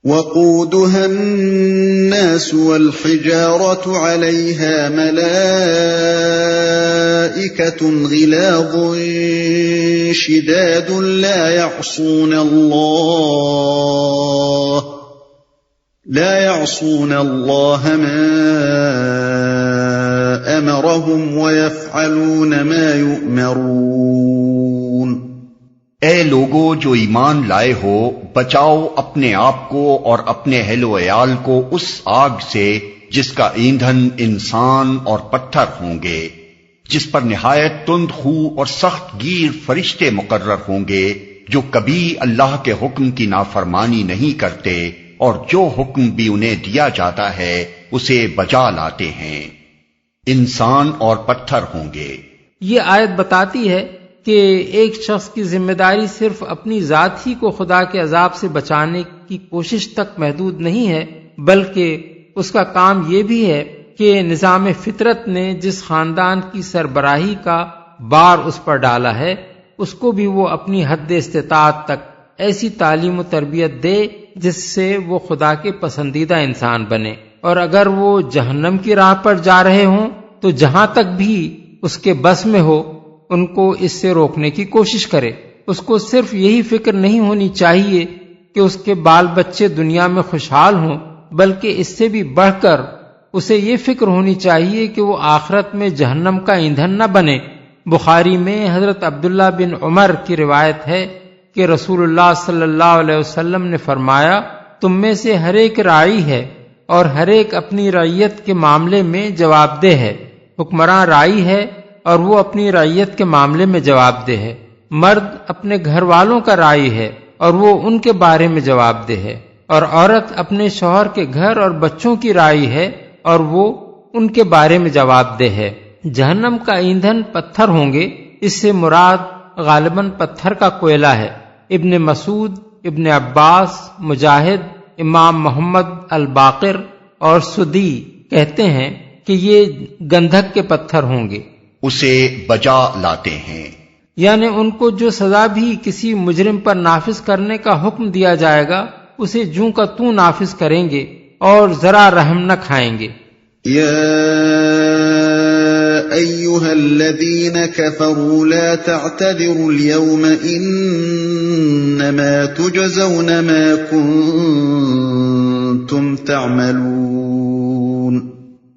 وقودها الناس والحجارة عليها ملائكة غلاظ شداد لا يعصون الله ما أمرهم ويفعلون ما يؤمرون۔ اے لوگو جو ایمان لائے ہو، بچاؤ اپنے آپ کو اور اپنے اہل و عیال کو اس آگ سے جس کا ایندھن انسان اور پتھر ہوں گے، جس پر نہایت تند خو اور سخت گیر فرشتے مقرر ہوں گے جو کبھی اللہ کے حکم کی نافرمانی نہیں کرتے اور جو حکم بھی انہیں دیا جاتا ہے اسے بجا لاتے ہیں۔ انسان اور پتھر ہوں گے۔ یہ آیت بتاتی ہے کہ ایک شخص کی ذمہ داری صرف اپنی ذات ہی کو خدا کے عذاب سے بچانے کی کوشش تک محدود نہیں ہے، بلکہ اس کا کام یہ بھی ہے کہ نظام فطرت نے جس خاندان کی سربراہی کا بار اس پر ڈالا ہے اس کو بھی وہ اپنی حد استطاعت تک ایسی تعلیم و تربیت دے جس سے وہ خدا کے پسندیدہ انسان بنے، اور اگر وہ جہنم کی راہ پر جا رہے ہوں تو جہاں تک بھی اس کے بس میں ہو ان کو اس سے روکنے کی کوشش کرے۔ اس کو صرف یہی فکر نہیں ہونی چاہیے کہ اس کے بال بچے دنیا میں خوشحال ہوں، بلکہ اس سے بھی بڑھ کر اسے یہ فکر ہونی چاہیے کہ وہ آخرت میں جہنم کا ایندھن نہ بنے۔ بخاری میں حضرت عبداللہ بن عمر کی روایت ہے کہ رسول اللہ صلی اللہ علیہ وسلم نے فرمایا، تم میں سے ہر ایک راعی ہے اور ہر ایک اپنی رعیت کے معاملے میں جواب دہ ہے۔ حکمراں راعی ہے اور وہ اپنی رعیت کے معاملے میں جواب دہ ہے۔ مرد اپنے گھر والوں کا راعی ہے اور وہ ان کے بارے میں جواب دہ ہے، اور عورت اپنے شوہر کے گھر اور بچوں کی راعی ہے اور وہ ان کے بارے میں جواب دہ ہے۔ جہنم کا ایندھن پتھر ہوں گے، اس سے مراد غالباً پتھر کا کوئلہ ہے۔ ابن مسعود، ابن عباس، مجاہد، امام محمد الباقر اور سدی کہتے ہیں کہ یہ گندھک کے پتھر ہوں گے، اسے بجا لاتے ہیں، یعنی ان کو جو سزا بھی کسی مجرم پر نافذ کرنے کا حکم دیا جائے گا اسے جوں کا توں نافذ کریں گے اور ذرا رحم نہ کھائیں گے۔ یا ایھا الذین کفروا لا تعتذروا اليوم انما تجزون ما کنتم تعملون۔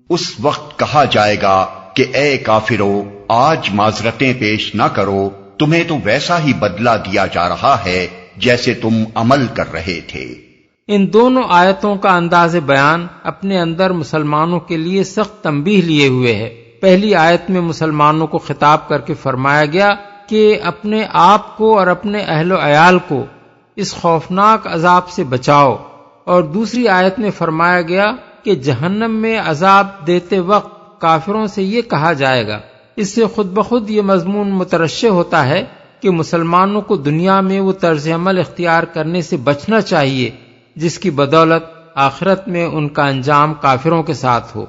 اس وقت کہا جائے گا کہ اے کافرو، آج معذرتیں پیش نہ کرو، تمہیں تو ویسا ہی بدلہ دیا جا رہا ہے جیسے تم عمل کر رہے تھے۔ ان دونوں آیتوں کا انداز بیان اپنے اندر مسلمانوں کے لیے سخت تنبیہ لیے ہوئے ہے۔ پہلی آیت میں مسلمانوں کو خطاب کر کے فرمایا گیا کہ اپنے آپ کو اور اپنے اہل و عیال کو اس خوفناک عذاب سے بچاؤ، اور دوسری آیت میں فرمایا گیا کہ جہنم میں عذاب دیتے وقت کافروں سے یہ کہا جائے گا۔ اس سے خود بخود یہ مضمون مترشح ہوتا ہے کہ مسلمانوں کو دنیا میں وہ طرز عمل اختیار کرنے سے بچنا چاہیے جس کی بدولت آخرت میں ان کا انجام کافروں کے ساتھ ہو۔